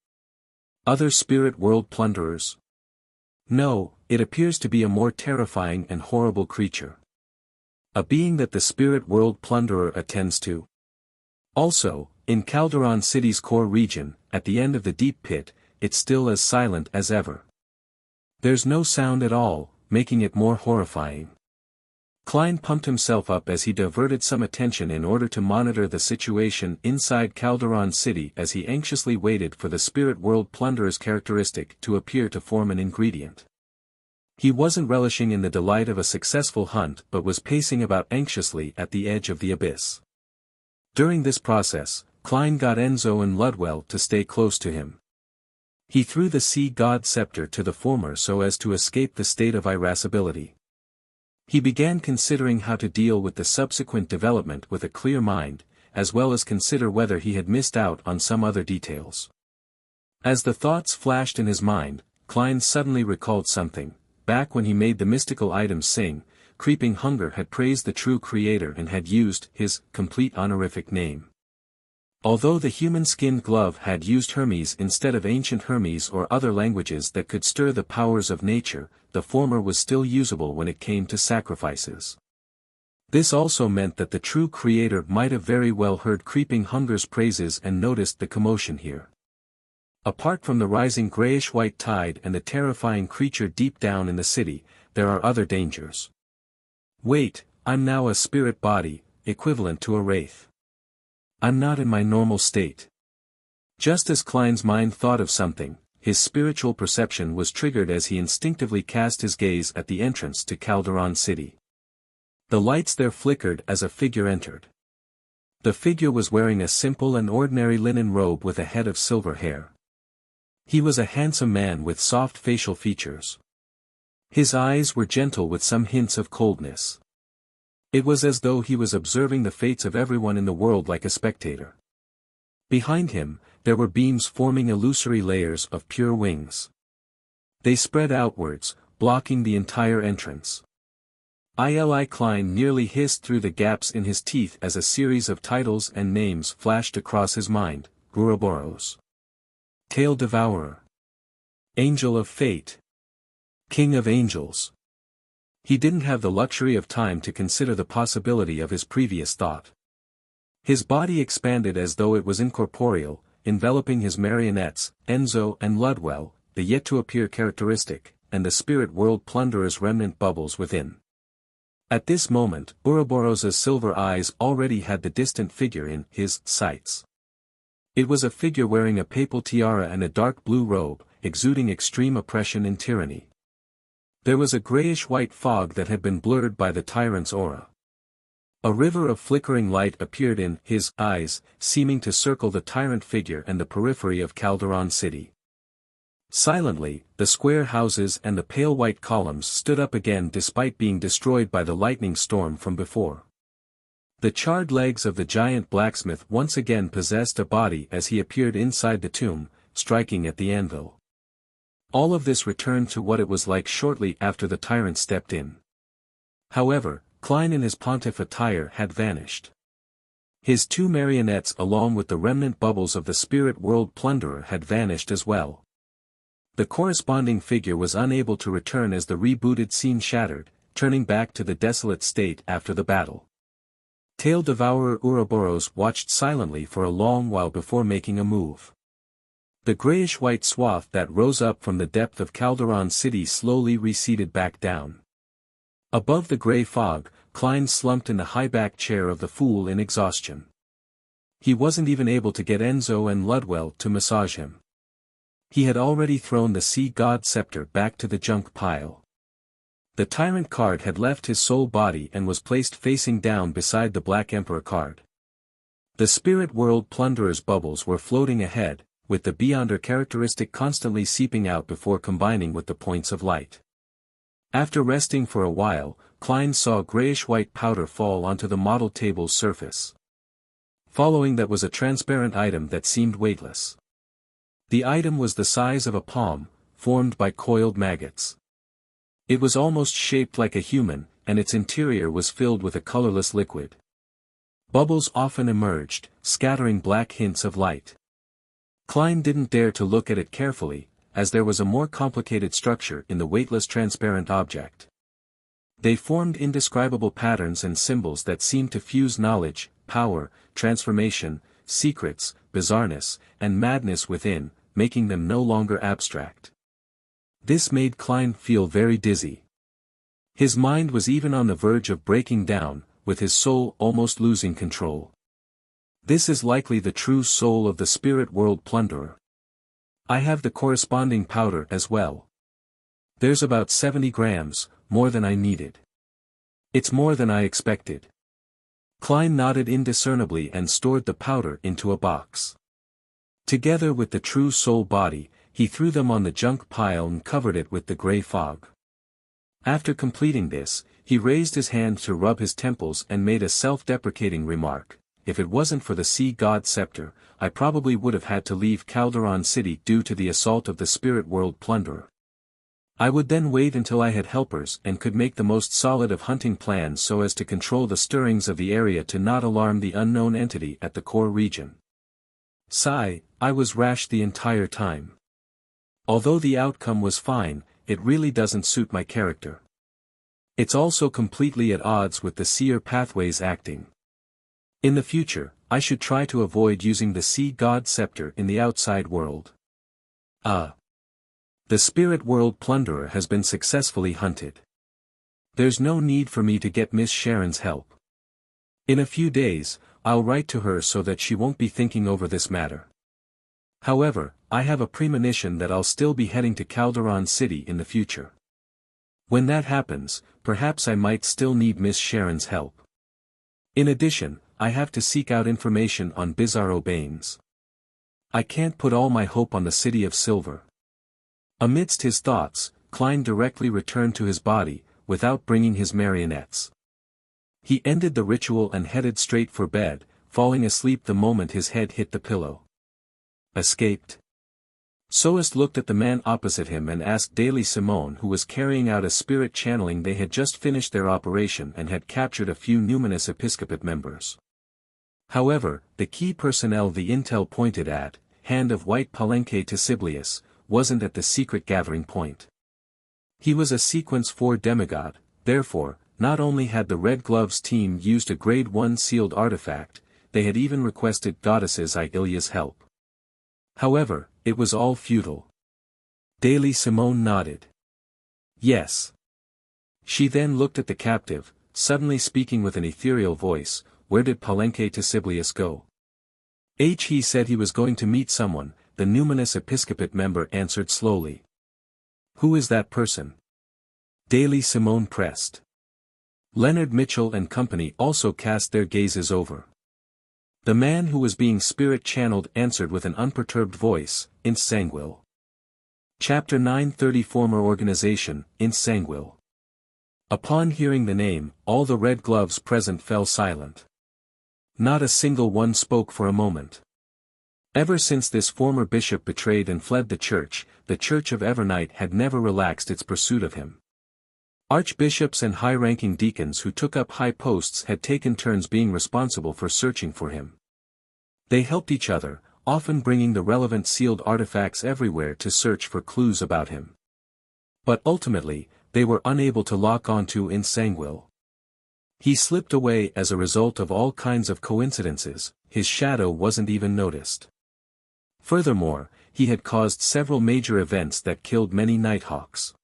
Other spirit world plunderers? No, it appears to be a more terrifying and horrible creature. A being that the spirit world plunderer attends to. Also, in Calderon City's core region, at the end of the deep pit, it's still as silent as ever. There's no sound at all, making it more horrifying. Klein pumped himself up as he diverted some attention in order to monitor the situation inside Calderon City as he anxiously waited for the spirit world plunderer's characteristic to appear to form an ingredient. He wasn't relishing in the delight of a successful hunt but was pacing about anxiously at the edge of the abyss. During this process, Klein got Enzo and Ludwell to stay close to him. He threw the Sea God scepter to the former so as to escape the state of irascibility. He began considering how to deal with the subsequent development with a clear mind, as well as consider whether he had missed out on some other details. As the thoughts flashed in his mind, Klein suddenly recalled something. Back when he made the mystical items sing, Creeping Hunger had praised the true creator and had used his complete honorific name. Although the human-skinned glove had used Hermes instead of ancient Hermes or other languages that could stir the powers of nature, the former was still usable when it came to sacrifices. This also meant that the true creator might have very well heard Creeping Hunger's praises and noticed the commotion here. Apart from the rising grayish-white tide and the terrifying creature deep down in the city, there are other dangers. Wait, I'm now a spirit body, equivalent to a wraith. I'm not in my normal state. Just as Klein's mind thought of something, his spiritual perception was triggered as he instinctively cast his gaze at the entrance to Calderon City. The lights there flickered as a figure entered. The figure was wearing a simple and ordinary linen robe with a head of silver hair. He was a handsome man with soft facial features. His eyes were gentle with some hints of coldness. It was as though he was observing the fates of everyone in the world like a spectator. Behind him, there were beams forming illusory layers of pure wings. They spread outwards, blocking the entire entrance. Ili Klein nearly hissed through the gaps in his teeth as a series of titles and names flashed across his mind: Ouroboros, Tail Devourer, Angel of Fate, King of Angels. He didn't have the luxury of time to consider the possibility of his previous thought. His body expanded as though it was incorporeal, enveloping his marionettes, Enzo and Ludwell, the yet-to-appear characteristic, and the spirit world plunderer's remnant bubbles within. At this moment, Ouroboros's silver eyes already had the distant figure in his sights. It was a figure wearing a papal tiara and a dark blue robe, exuding extreme oppression and tyranny. There was a grayish-white fog that had been blurred by the tyrant's aura. A river of flickering light appeared in his eyes, seeming to circle the tyrant figure and the periphery of Calderon City. Silently, the square houses and the pale white columns stood up again despite being destroyed by the lightning storm from before. The charred legs of the giant blacksmith once again possessed a body as he appeared inside the tomb, striking at the anvil. All of this returned to what it was like shortly after the tyrant stepped in. However, Klein in his pontiff attire had vanished. His two marionettes along with the remnant bubbles of the spirit world plunderer had vanished as well. The corresponding figure was unable to return as the rebooted scene shattered, turning back to the desolate state after the battle. Tail Devourer Ouroboros watched silently for a long while before making a move. The grayish-white swath that rose up from the depth of Calderon City slowly receded back down. Above the gray fog, Klein slumped in the high-back chair of the fool in exhaustion. He wasn't even able to get Enzo and Ludwell to massage him. He had already thrown the sea god scepter back to the junk pile. The tyrant card had left his soul body and was placed facing down beside the Black Emperor card. The spirit world plunderer's bubbles were floating ahead, with the Beyonder characteristic constantly seeping out before combining with the points of light. After resting for a while, Klein saw grayish-white powder fall onto the model table's surface. Following that was a transparent item that seemed weightless. The item was the size of a palm, formed by coiled maggots. It was almost shaped like a human, and its interior was filled with a colorless liquid. Bubbles often emerged, scattering black hints of light. Klein didn't dare to look at it carefully, as there was a more complicated structure in the weightless transparent object. They formed indescribable patterns and symbols that seemed to fuse knowledge, power, transformation, secrets, bizarreness, and madness within, making them no longer abstract. This made Klein feel very dizzy. His mind was even on the verge of breaking down, with his soul almost losing control. This is likely the true soul of the spirit world plunderer. I have the corresponding powder as well. There's about 70 grams, more than I needed. It's more than I expected. Klein nodded indiscernibly and stored the powder into a box. Together with the true soul body, he threw them on the junk pile and covered it with the gray fog. After completing this, he raised his hand to rub his temples and made a self-deprecating remark. If it wasn't for the sea god scepter, I probably would have had to leave Calderon City due to the assault of the spirit world plunderer. I would then wait until I had helpers and could make the most solid of hunting plans so as to control the stirrings of the area to not alarm the unknown entity at the core region. Sigh, I was rash the entire time. Although the outcome was fine, it really doesn't suit my character. It's also completely at odds with the seer pathways acting. In the future, I should try to avoid using the sea god scepter in the outside world. The spirit world plunderer has been successfully hunted. There's no need for me to get Miss Sharon's help. In a few days, I'll write to her so that she won't be thinking over this matter. However, I have a premonition that I'll still be heading to Calderon City in the future. When that happens, perhaps I might still need Miss Sharon's help. In addition, I have to seek out information on Bizarro Baines. I can't put all my hope on the City of Silver. Amidst his thoughts, Klein directly returned to his body, without bringing his marionettes. He ended the ritual and headed straight for bed, falling asleep the moment his head hit the pillow. Escaped? Soest looked at the man opposite him and asked Daily Simone, who was carrying out a spirit channeling. They had just finished their operation and had captured a few numinous episcopate members. However, the key personnel the intel pointed at, Hand of White Palenque to Siblius, wasn't at the secret gathering point. He was a Sequence 4 demigod, therefore, not only had the Red Gloves team used a Grade 1 sealed artifact, they had even requested Goddesses Ilya's help. However, it was all futile. Daily Simone nodded. Yes. She then looked at the captive, suddenly speaking with an ethereal voice. Where did Palenque to Siblius go? He said he was going to meet someone, the numinous episcopate member answered slowly. Who is that person? Daily Simone pressed. Leonard Mitchell and company also cast their gazes over. The man who was being spirit-channeled answered with an unperturbed voice, "In Sanguil." Chapter 9:30 Former Organization, In Sanguil. Upon hearing the name, all the red gloves present fell silent. Not a single one spoke for a moment. Ever since this former bishop betrayed and fled the Church of Evernight had never relaxed its pursuit of him. Archbishops and high-ranking deacons who took up high posts had taken turns being responsible for searching for him. They helped each other, often bringing the relevant sealed artifacts everywhere to search for clues about him. But ultimately, they were unable to lock onto In Sanguil. He slipped away as a result of all kinds of coincidences, his shadow wasn't even noticed. Furthermore, he had caused several major events that killed many Nighthawks.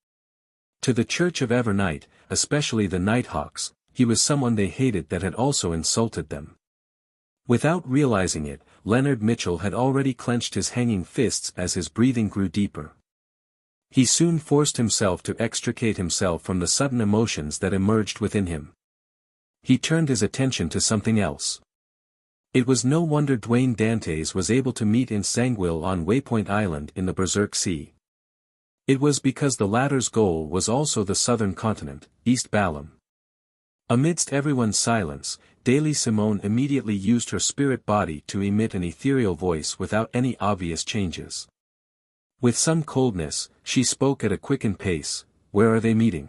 To the Church of Evernight, especially the Nighthawks, he was someone they hated that had also insulted them. Without realizing it, Leonard Mitchell had already clenched his hanging fists as his breathing grew deeper. He soon forced himself to extricate himself from the sudden emotions that emerged within him. He turned his attention to something else. It was no wonder Dwayne Dantes was able to meet In Sanguil on Waypoint Island in the Berserk Sea. It was because the latter's goal was also the southern continent, East Balam. Amidst everyone's silence, Daily Simone immediately used her spirit body to emit an ethereal voice without any obvious changes. With some coldness, she spoke at a quickened pace. "Where are they meeting?"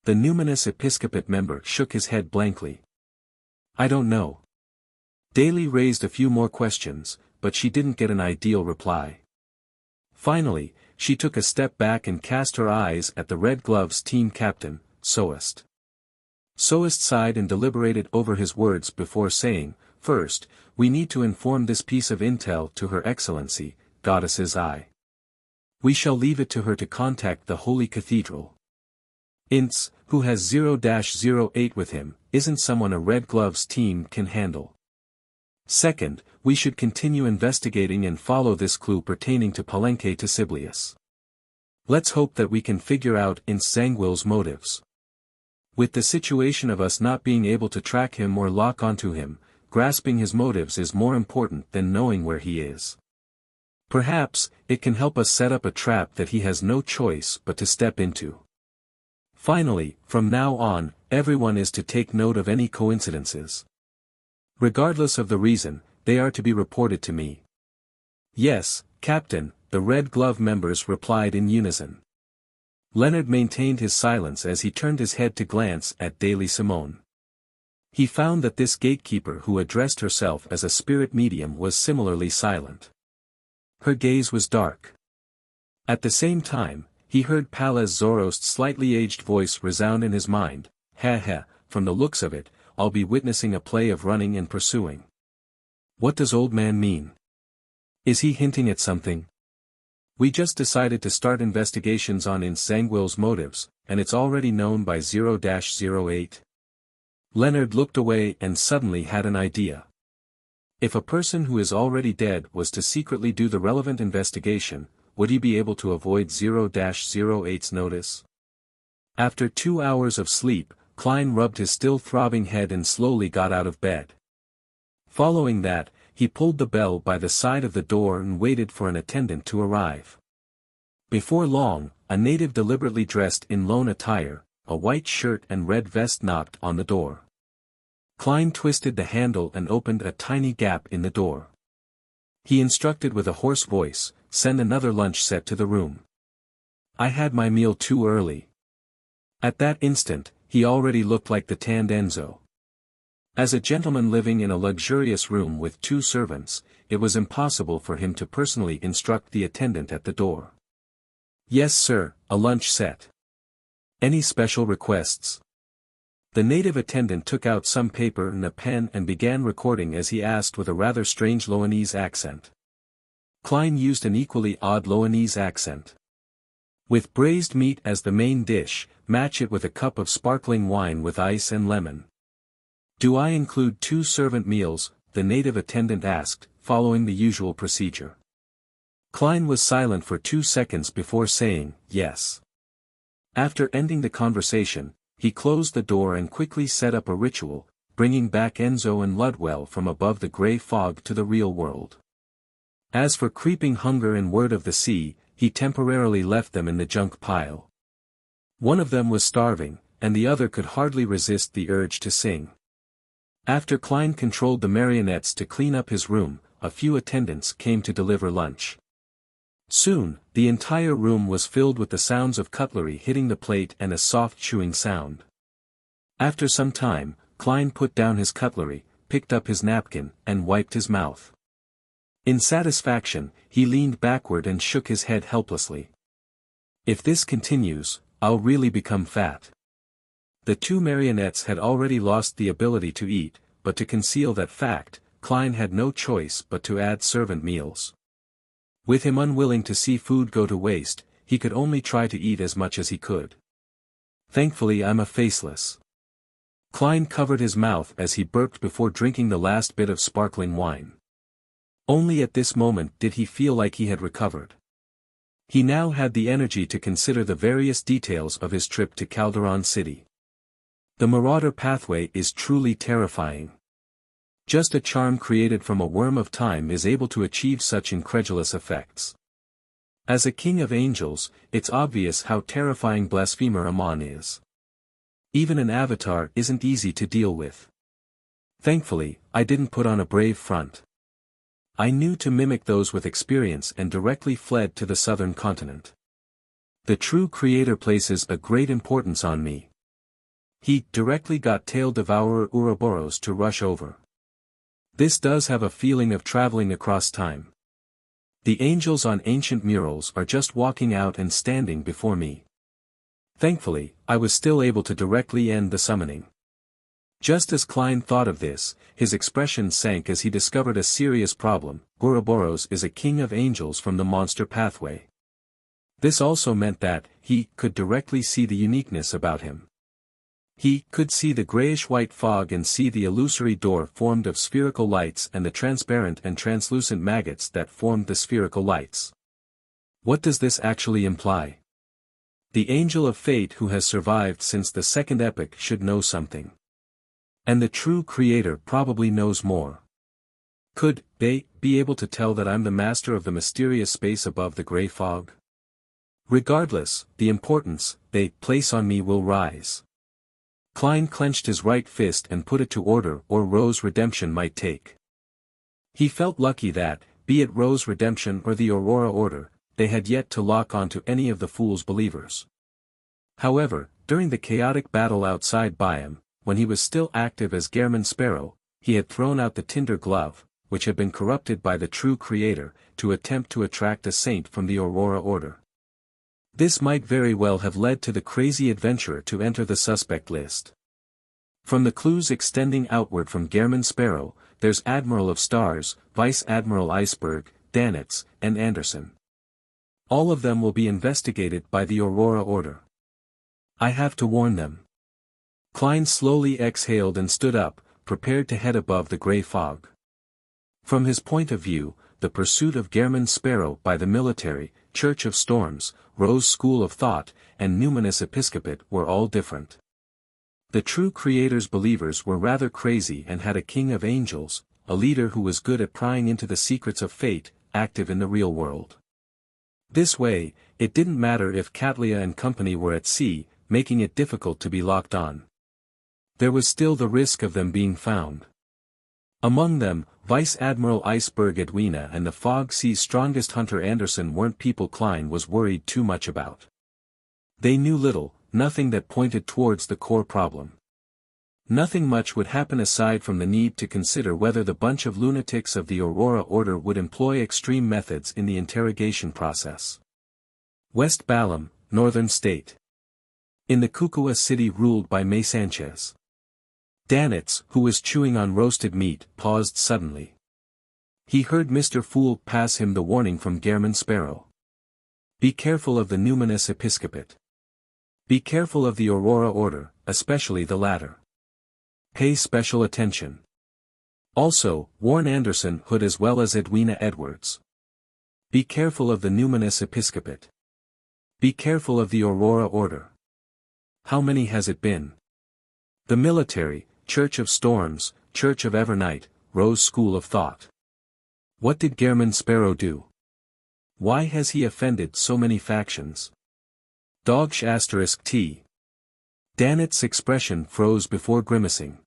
The numinous episcopate member shook his head blankly. "I don't know." Daly raised a few more questions, but she didn't get an ideal reply. Finally, she took a step back and cast her eyes at the Red Gloves team captain, Soest. Soest sighed and deliberated over his words before saying, "First, we need to inform this piece of intel to Her Excellency, Goddess's Eye. We shall leave it to her to contact the Holy Cathedral. Ince, who has 0-08 with him, isn't someone a Red Gloves team can handle. Second, we should continue investigating and follow this clue pertaining to Palenque to Siblius. Let's hope that we can figure out In Sanguil's motives. With the situation of us not being able to track him or lock onto him, grasping his motives is more important than knowing where he is. Perhaps, it can help us set up a trap that he has no choice but to step into. Finally, from now on, everyone is to take note of any coincidences. Regardless of the reason, they are to be reported to me." "Yes, Captain," the Red Glove members replied in unison. Leonard maintained his silence as he turned his head to glance at Daily Simone. He found that this gatekeeper who addressed herself as a spirit medium was similarly silent. Her gaze was dark. At the same time, he heard Palaz Zorost's slightly aged voice resound in his mind, "Ha, from the looks of it, I'll be witnessing a play of running and pursuing. What does old man mean? Is he hinting at something? We just decided to start investigations on In Sanguil's motives, and it's already known by 0-08. Leonard looked away and suddenly had an idea. If a person who is already dead was to secretly do the relevant investigation, would he be able to avoid 0-08's notice? After 2 hours of sleep, Klein rubbed his still throbbing head and slowly got out of bed. Following that, he pulled the bell by the side of the door and waited for an attendant to arrive. Before long, a native deliberately dressed in lone attire, a white shirt and red vest knocked on the door. Klein twisted the handle and opened a tiny gap in the door. He instructed with a hoarse voice, "Send another lunch set to the room. I had my meal too early." At that instant, he already looked like the tanned Enzo. As a gentleman living in a luxurious room with 2 servants, it was impossible for him to personally instruct the attendant at the door. "Yes sir, a lunch set. Any special requests?" The native attendant took out some paper and a pen and began recording as he asked with a rather strange Loanese accent. Klein used an equally odd Loanese accent. "With braised meat as the main dish, match it with a cup of sparkling wine with ice and lemon." "Do I include 2 servant meals?" the native attendant asked, following the usual procedure. Klein was silent for 2 seconds before saying, "Yes." After ending the conversation, he closed the door and quickly set up a ritual, bringing back Enzo and Ludwell from above the grey fog to the real world. As for Creeping Hunger and Word of the Sea, he temporarily left them in the junk pile. One of them was starving, and the other could hardly resist the urge to sing. After Klein controlled the marionettes to clean up his room, a few attendants came to deliver lunch. Soon, the entire room was filled with the sounds of cutlery hitting the plate and a soft chewing sound. After some time, Klein put down his cutlery, picked up his napkin, and wiped his mouth. In satisfaction, he leaned backward and shook his head helplessly. If this continues, I'll really become fat. The two marionettes had already lost the ability to eat, but to conceal that fact, Klein had no choice but to add servant meals. With him unwilling to see food go to waste, he could only try to eat as much as he could. Thankfully I'm a faceless. Klein covered his mouth as he burped before drinking the last bit of sparkling wine. Only at this moment did he feel like he had recovered. He now had the energy to consider the various details of his trip to Calderon City. The Marauder pathway is truly terrifying. Just a charm created from a worm of time is able to achieve such incredulous effects. As a king of angels, it's obvious how terrifying Blasphemer Amon is. Even an avatar isn't easy to deal with. Thankfully, I didn't put on a brave front. I knew to mimic those with experience and directly fled to the southern continent. The true creator places a great importance on me. He directly got Tail Devourer Ouroboros to rush over. This does have a feeling of traveling across time. The angels on ancient murals are just walking out and standing before me. Thankfully, I was still able to directly end the summoning. Just as Klein thought of this, his expression sank as he discovered a serious problem. Ouroboros is a king of angels from the monster pathway. This also meant that he could directly see the uniqueness about him. He could see the grayish-white fog and see the illusory door formed of spherical lights and the transparent and translucent maggots that formed the spherical lights. What does this actually imply? The angel of fate who has survived since the second epoch should know something. And the true creator probably knows more. Could they be able to tell that I'm the master of the mysterious space above the grey fog? Regardless, the importance they place on me will rise. Klein clenched his right fist and put it to order, or Rose Redemption might take. He felt lucky that, be it Rose Redemption or the Aurora Order, they had yet to lock onto any of the fool's believers. However, during the chaotic battle outside Byam, when he was still active as Gehrman Sparrow, he had thrown out the Tinder Glove, which had been corrupted by the true creator, to attempt to attract a saint from the Aurora Order. This might very well have led to the crazy adventurer to enter the suspect list. From the clues extending outward from Gehrman Sparrow, there's Admiral of Stars, Vice Admiral Iceberg, Danitz, and Anderson. All of them will be investigated by the Aurora Order. I have to warn them. Klein slowly exhaled and stood up, prepared to head above the grey fog. From his point of view, the pursuit of Gehrman Sparrow by the military, Church of Storms, Rose School of Thought, and Numinous Episcopate were all different. The true creator's believers were rather crazy and had a king of angels, a leader who was good at prying into the secrets of fate, active in the real world. This way, it didn't matter if Katlia and company were at sea, making it difficult to be locked on. There was still the risk of them being found. Among them, Vice Admiral Iceberg Edwina and the Fog Sea's strongest hunter Anderson weren't people Klein was worried too much about. They knew little, nothing that pointed towards the core problem. Nothing much would happen aside from the need to consider whether the bunch of lunatics of the Aurora Order would employ extreme methods in the interrogation process. West Balam, Northern State. In the Kukua city ruled by May Sanchez. Danitz, who was chewing on roasted meat, paused suddenly. He heard Mr. Fool pass him the warning from Gehrman Sparrow. Be careful of the Numinous Episcopate. Be careful of the Aurora Order, especially the latter. Pay special attention. Also, warn Anderson Hood as well as Edwina Edwards. Be careful of the Numinous Episcopate. Be careful of the Aurora Order. How many has it been? The military, Church of Storms, Church of Evernight, Rose School of Thought. What did Gehrman Sparrow do? Why has he offended so many factions? Dogsh *t. Danet's expression froze before grimacing.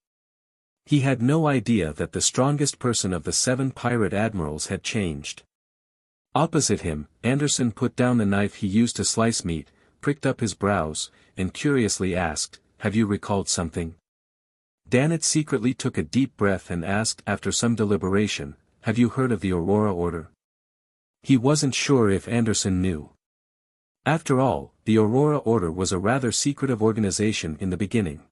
He had no idea that the strongest person of the 7 pirate admirals had changed. Opposite him, Anderson put down the knife he used to slice meat, pricked up his brows, and curiously asked, "Have you recalled something?" Danet secretly took a deep breath and asked after some deliberation, "Have you heard of the Aurora Order?" He wasn't sure if Anderson knew. After all, the Aurora Order was a rather secretive organization in the beginning.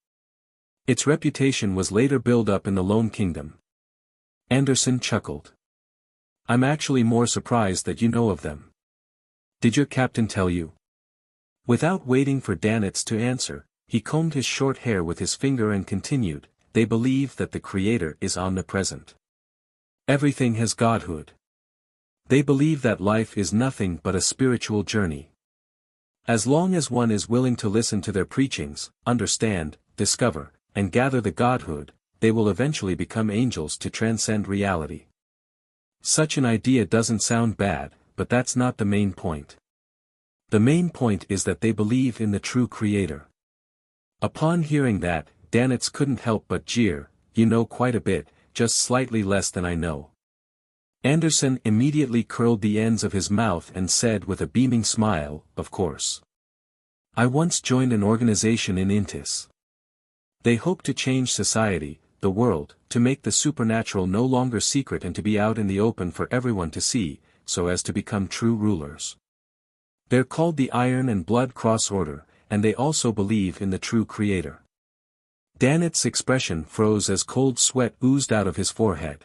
Its reputation was later built up in the Lone Kingdom. Anderson chuckled. "I'm actually more surprised that you know of them. Did your captain tell you?" Without waiting for Danetz to answer, he combed his short hair with his finger and continued, "They believe that the Creator is omnipresent. Everything has godhood. They believe that life is nothing but a spiritual journey. As long as one is willing to listen to their preachings, understand, discover, and gather the godhood, they will eventually become angels to transcend reality." Such an idea doesn't sound bad, but that's not the main point. The main point is that they believe in the true Creator. Upon hearing that, Danetz couldn't help but jeer, "You know quite a bit, just slightly less than I know." Anderson immediately curled the ends of his mouth and said with a beaming smile, "Of course. I once joined an organization in Intis. They hope to change society, the world, to make the supernatural no longer secret and to be out in the open for everyone to see, so as to become true rulers. They're called the Iron and Blood Cross Order, and they also believe in the true Creator." Danetz's expression froze as cold sweat oozed out of his forehead.